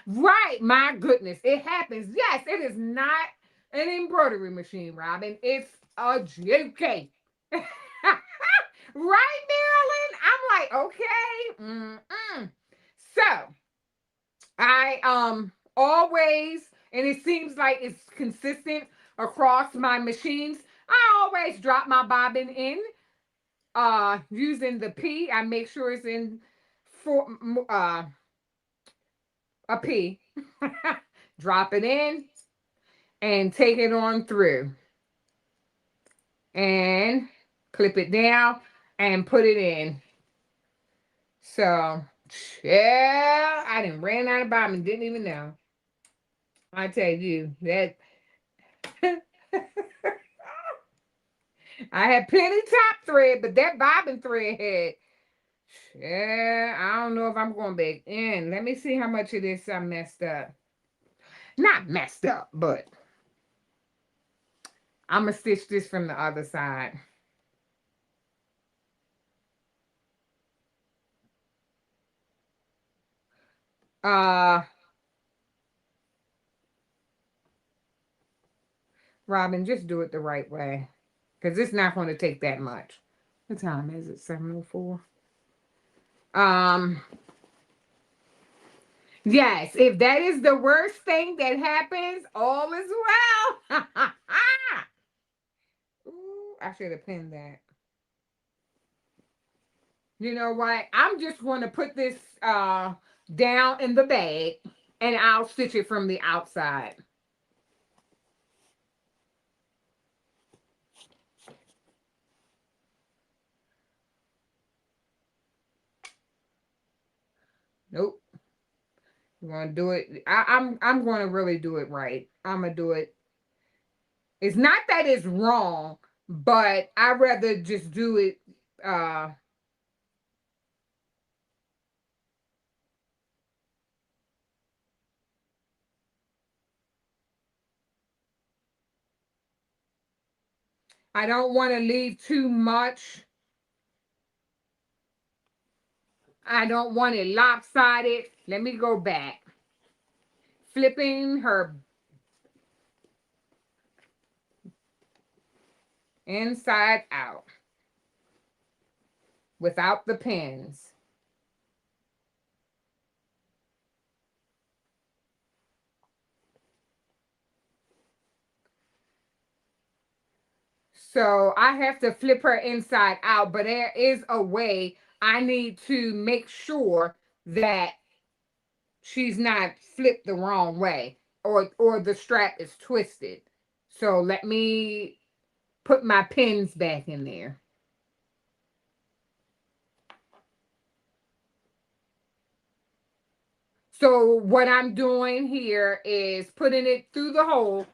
A: right, my goodness, it happens. Yes, it is not an embroidery machine, Robin. It's a JK. Right, Marilyn? I'm like, okay. So, I always, and it seems like it's consistent across my machines, I always drop my bobbin in using the P. I make sure it's in for a P. Drop it in and take it on through and clip it down and put it in. So, yeah, I done ran out of bobbin, didn't even know. I tell you that I had plenty top thread, but that bobbin thread had, yeah, I don't know if I'm going back in. Let me see how much of this I messed up. Not messed up, but I'm going to stitch this from the other side. Robin, just do it the right way. Because it's not going to take that much. What time is it? 7:04. Yes, if that is the worst thing that happens, all is well. Ooh, I should have pinned that. You know what? I'm just going to put this down in the bag and I'll stitch it from the outside. Nope. We're gonna do it. I'm gonna really do it right. I'm gonna do it. It's not that it's wrong, but I'd rather just do it I don't want to leave too much. I don't want it lopsided. Let me go back. Flipping her inside out without the pins. So I have to flip her inside out, but there is a way I need to make sure that she's not flipped the wrong way or the strap is twisted. So let me put my pins back in there. So what I'm doing here is putting it through the hole,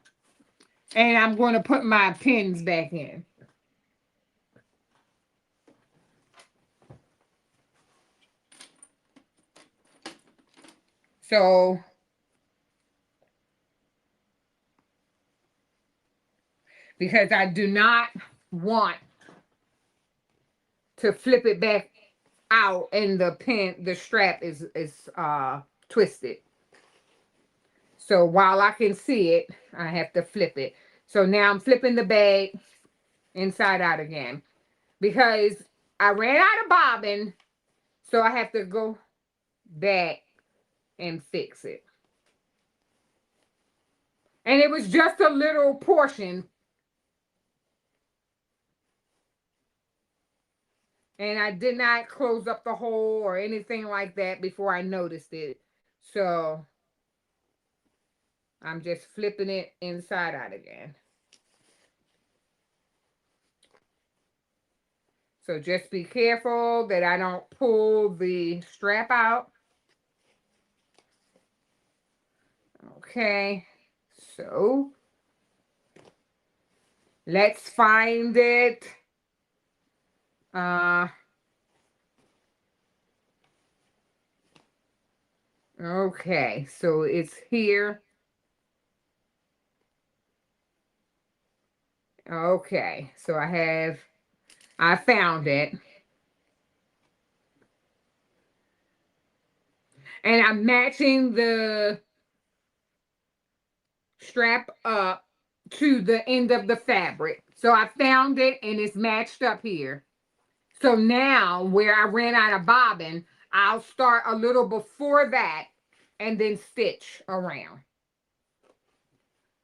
A: and I'm going to put my pins back in. So because I do not want to flip it back out and the strap is twisted. So while I can see it, I have to flip it. So now I'm flipping the bag inside out again because I ran out of bobbin, so I have to go back and fix it. And it was just a little portion. And I did not close up the hole or anything like that before I noticed it. So I'm just flipping it inside out again. So just be careful that I don't pull the strap out. Okay, so let's find it. Okay, so it's here. Okay, so I found it. And I'm matching the strap up to the end of the fabric. So I found it and it's matched up here. So now where I ran out of bobbin, I'll start a little before that and then stitch around.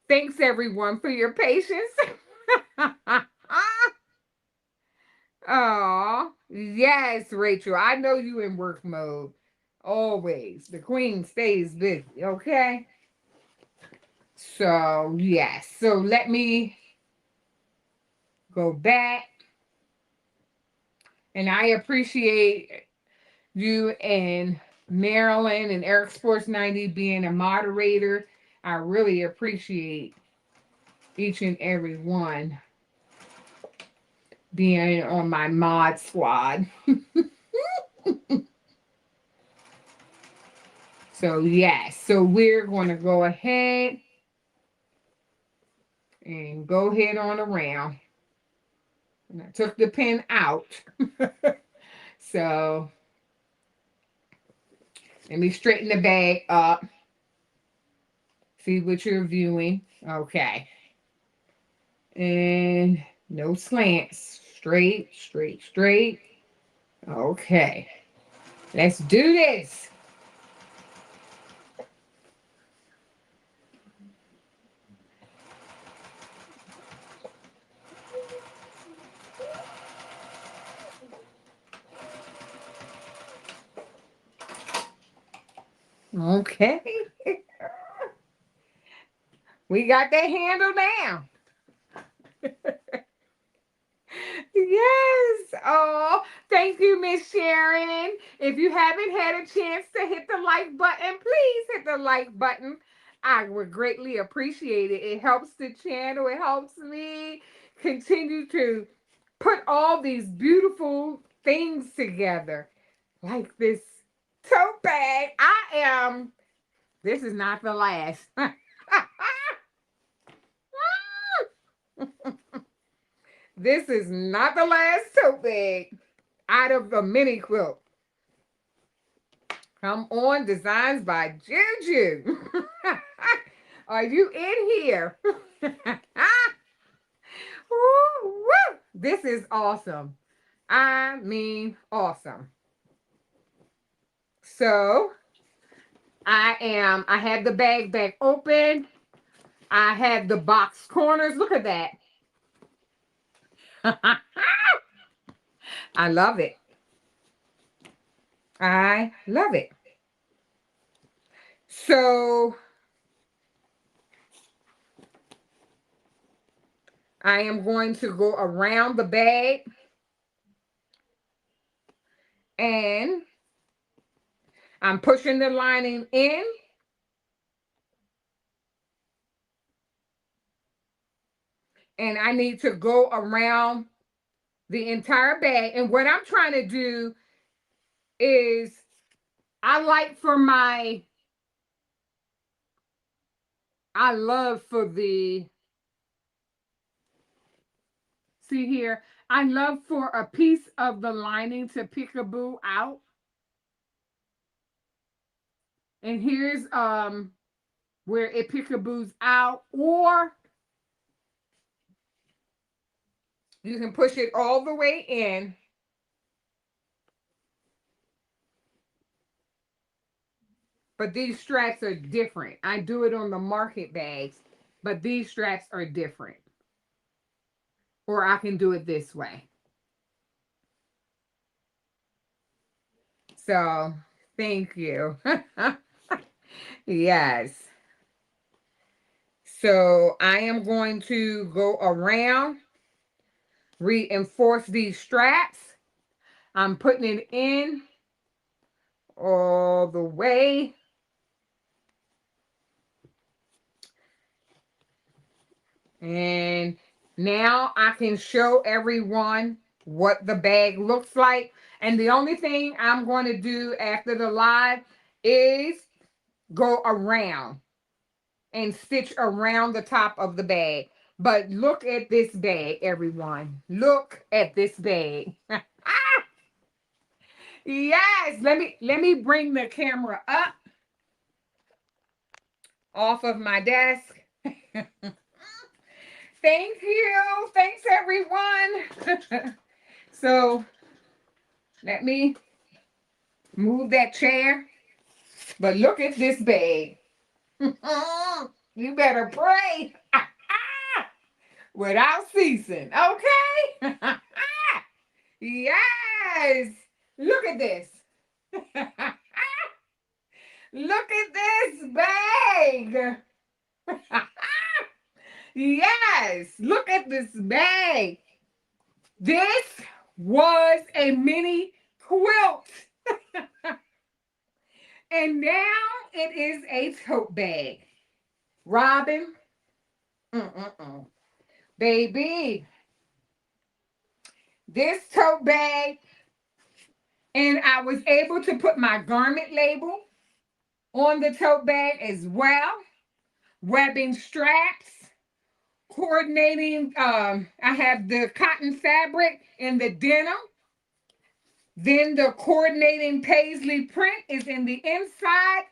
A: Thanks everyone for your patience. Oh, yes, Rachel. I know you in work mode. Always. The queen stays busy, okay? So, yes. So let me go back. And I appreciate you and Marilyn and Eric Sports 90 being a moderator. I really appreciate each and every one being on my mod squad. So, yes. So we're going to go ahead and go ahead on around. And I took the pin out. So let me straighten the bag up. See what you're viewing. Okay. And no slants. Straight, straight, straight. Okay. Let's do this. Okay. We got that handle down. Yes. Oh, thank you, Miss Sharon. If you haven't had a chance to hit the like button, please hit the like button. I would greatly appreciate it. It helps the channel. It helps me continue to put all these beautiful things together. Like this tote bag. This is not the last. This is not the last tote bag out of the mini quilt. Come on, designs by JuJu. Are you in here? Woo, woo. This is awesome. I mean, awesome. So I had the bag back open. I had the box corners. Look at that. I love it. I love it. So I am going to go around the bag and I'm pushing the lining in. And I need to go around the entire bag. And what I'm trying to do is I love for the, see here, I love for a piece of the lining to peekaboo out. And here's where it peekaboos out, or you can push it all the way in. But these straps are different. I do it on the market bags, but these straps are different. Or I can do it this way. So, thank you. Yes. So, I am going to go around, reinforce these straps. I'm putting it in all the way. And now I can show everyone what the bag looks like. And the only thing I'm going to do after the live is go around and stitch around the top of the bag. But look at this bag, everyone. Look at this bag. Yes, let me bring the camera up off of my desk. Thank you. Thanks, everyone. So let me move that chair. But look at this bag. You better pray without ceasing, okay? Yes. Look at this. Look at this bag. Yes, look at this bag. This was a mini quilt. And now it is a tote bag. Robin, baby, this tote bag, and I was able to put my garment label on the tote bag as well. Webbing straps, coordinating, I have the cotton fabric and the denim. Then the coordinating paisley print is in the inside.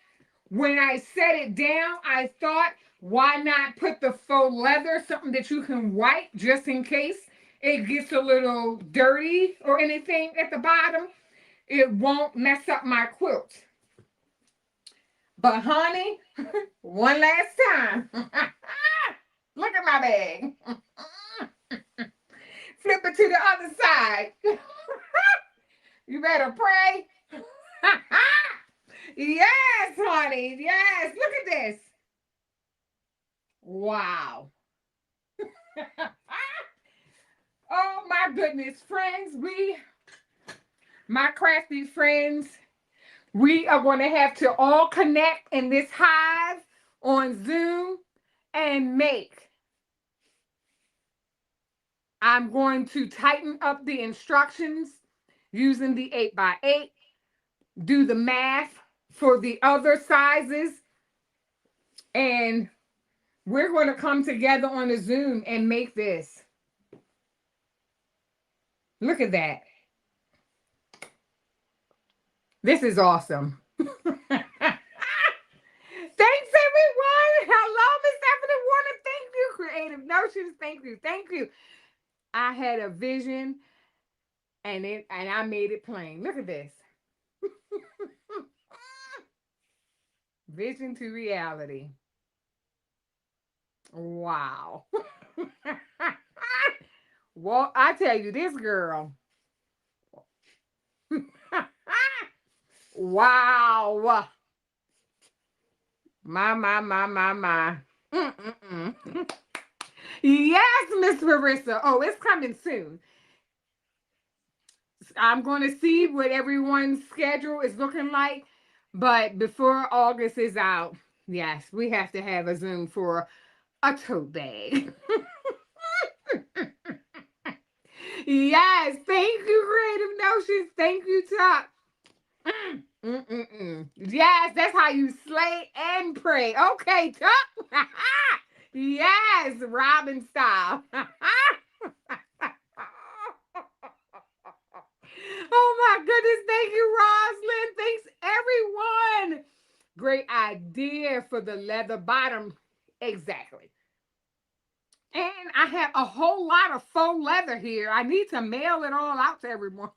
A: When I set it down, I thought, why not put the faux leather, something that you can wipe just in case it gets a little dirty or anything at the bottom. It won't mess up my quilt. But honey, one last time. Look at my bag. Flip it to the other side. You better pray. Yes, honey. Yes. Look at this. Wow. Oh my goodness, friends. My crafty friends, we are going to have to all connect in this hive on Zoom and make. I'm going to tighten up the instructions using the 8x8, do the math for the other sizes, and we're going to come together on a Zoom and make this. Look at that. This is awesome. Thanks, everyone. Hello, Miss Stephanie Warner. Thank you. Creative Notions. Thank you. Thank you. I had a vision and I made it plain. Look at this. Vision to reality. Wow. Well, I tell you, this girl. Wow. My. Mm-mm-mm. Yes, Miss Marissa. Oh, it's coming soon. I'm going to see what everyone's schedule is looking like. But before August is out, yes, we have to have a Zoom for a tote bag. Yes, thank you, Creative Notions. Thank you, Top. Yes, that's how you slay and pray. Okay, Top. Yes, Robin style. Oh my goodness. Thank you, Roslyn. Thanks, everyone. Great idea for the leather bottom. Exactly. And I have a whole lot of faux leather here. I need to mail it all out to everyone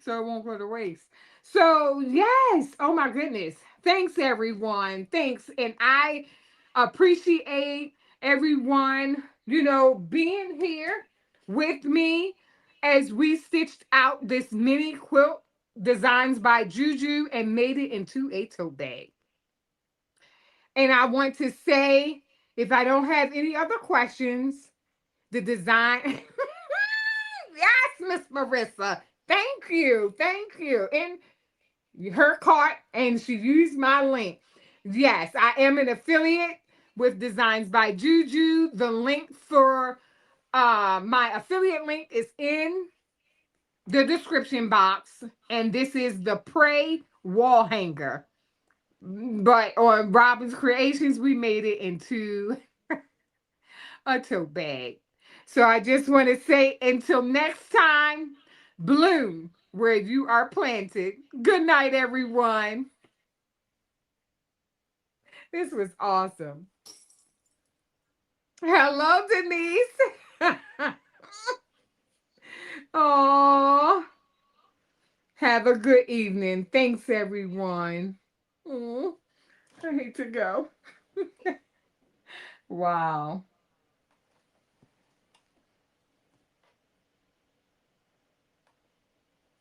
A: so it won't go to waste. So, yes. Oh my goodness. Thanks, everyone. Thanks. And I appreciate everyone, being here with me as we stitched out this mini quilt designs by JuJu and made it into a tote bag. And I want to say, if I don't have any other questions, the design. Yes, Miss Marissa. Thank you. Thank you. And her cart, and she used my link. Yes, I am an affiliate with Designs by JuJu. The link for my affiliate link is in the description box. And this is the Pray wall hanger. But on Robin's Creations, we made it into a tote bag. So I just want to say until next time, bloom where you are planted. Good night, everyone. This was awesome. Hello, Denise. Oh, have a good evening. Thanks, everyone. Oh, I hate to go. Wow.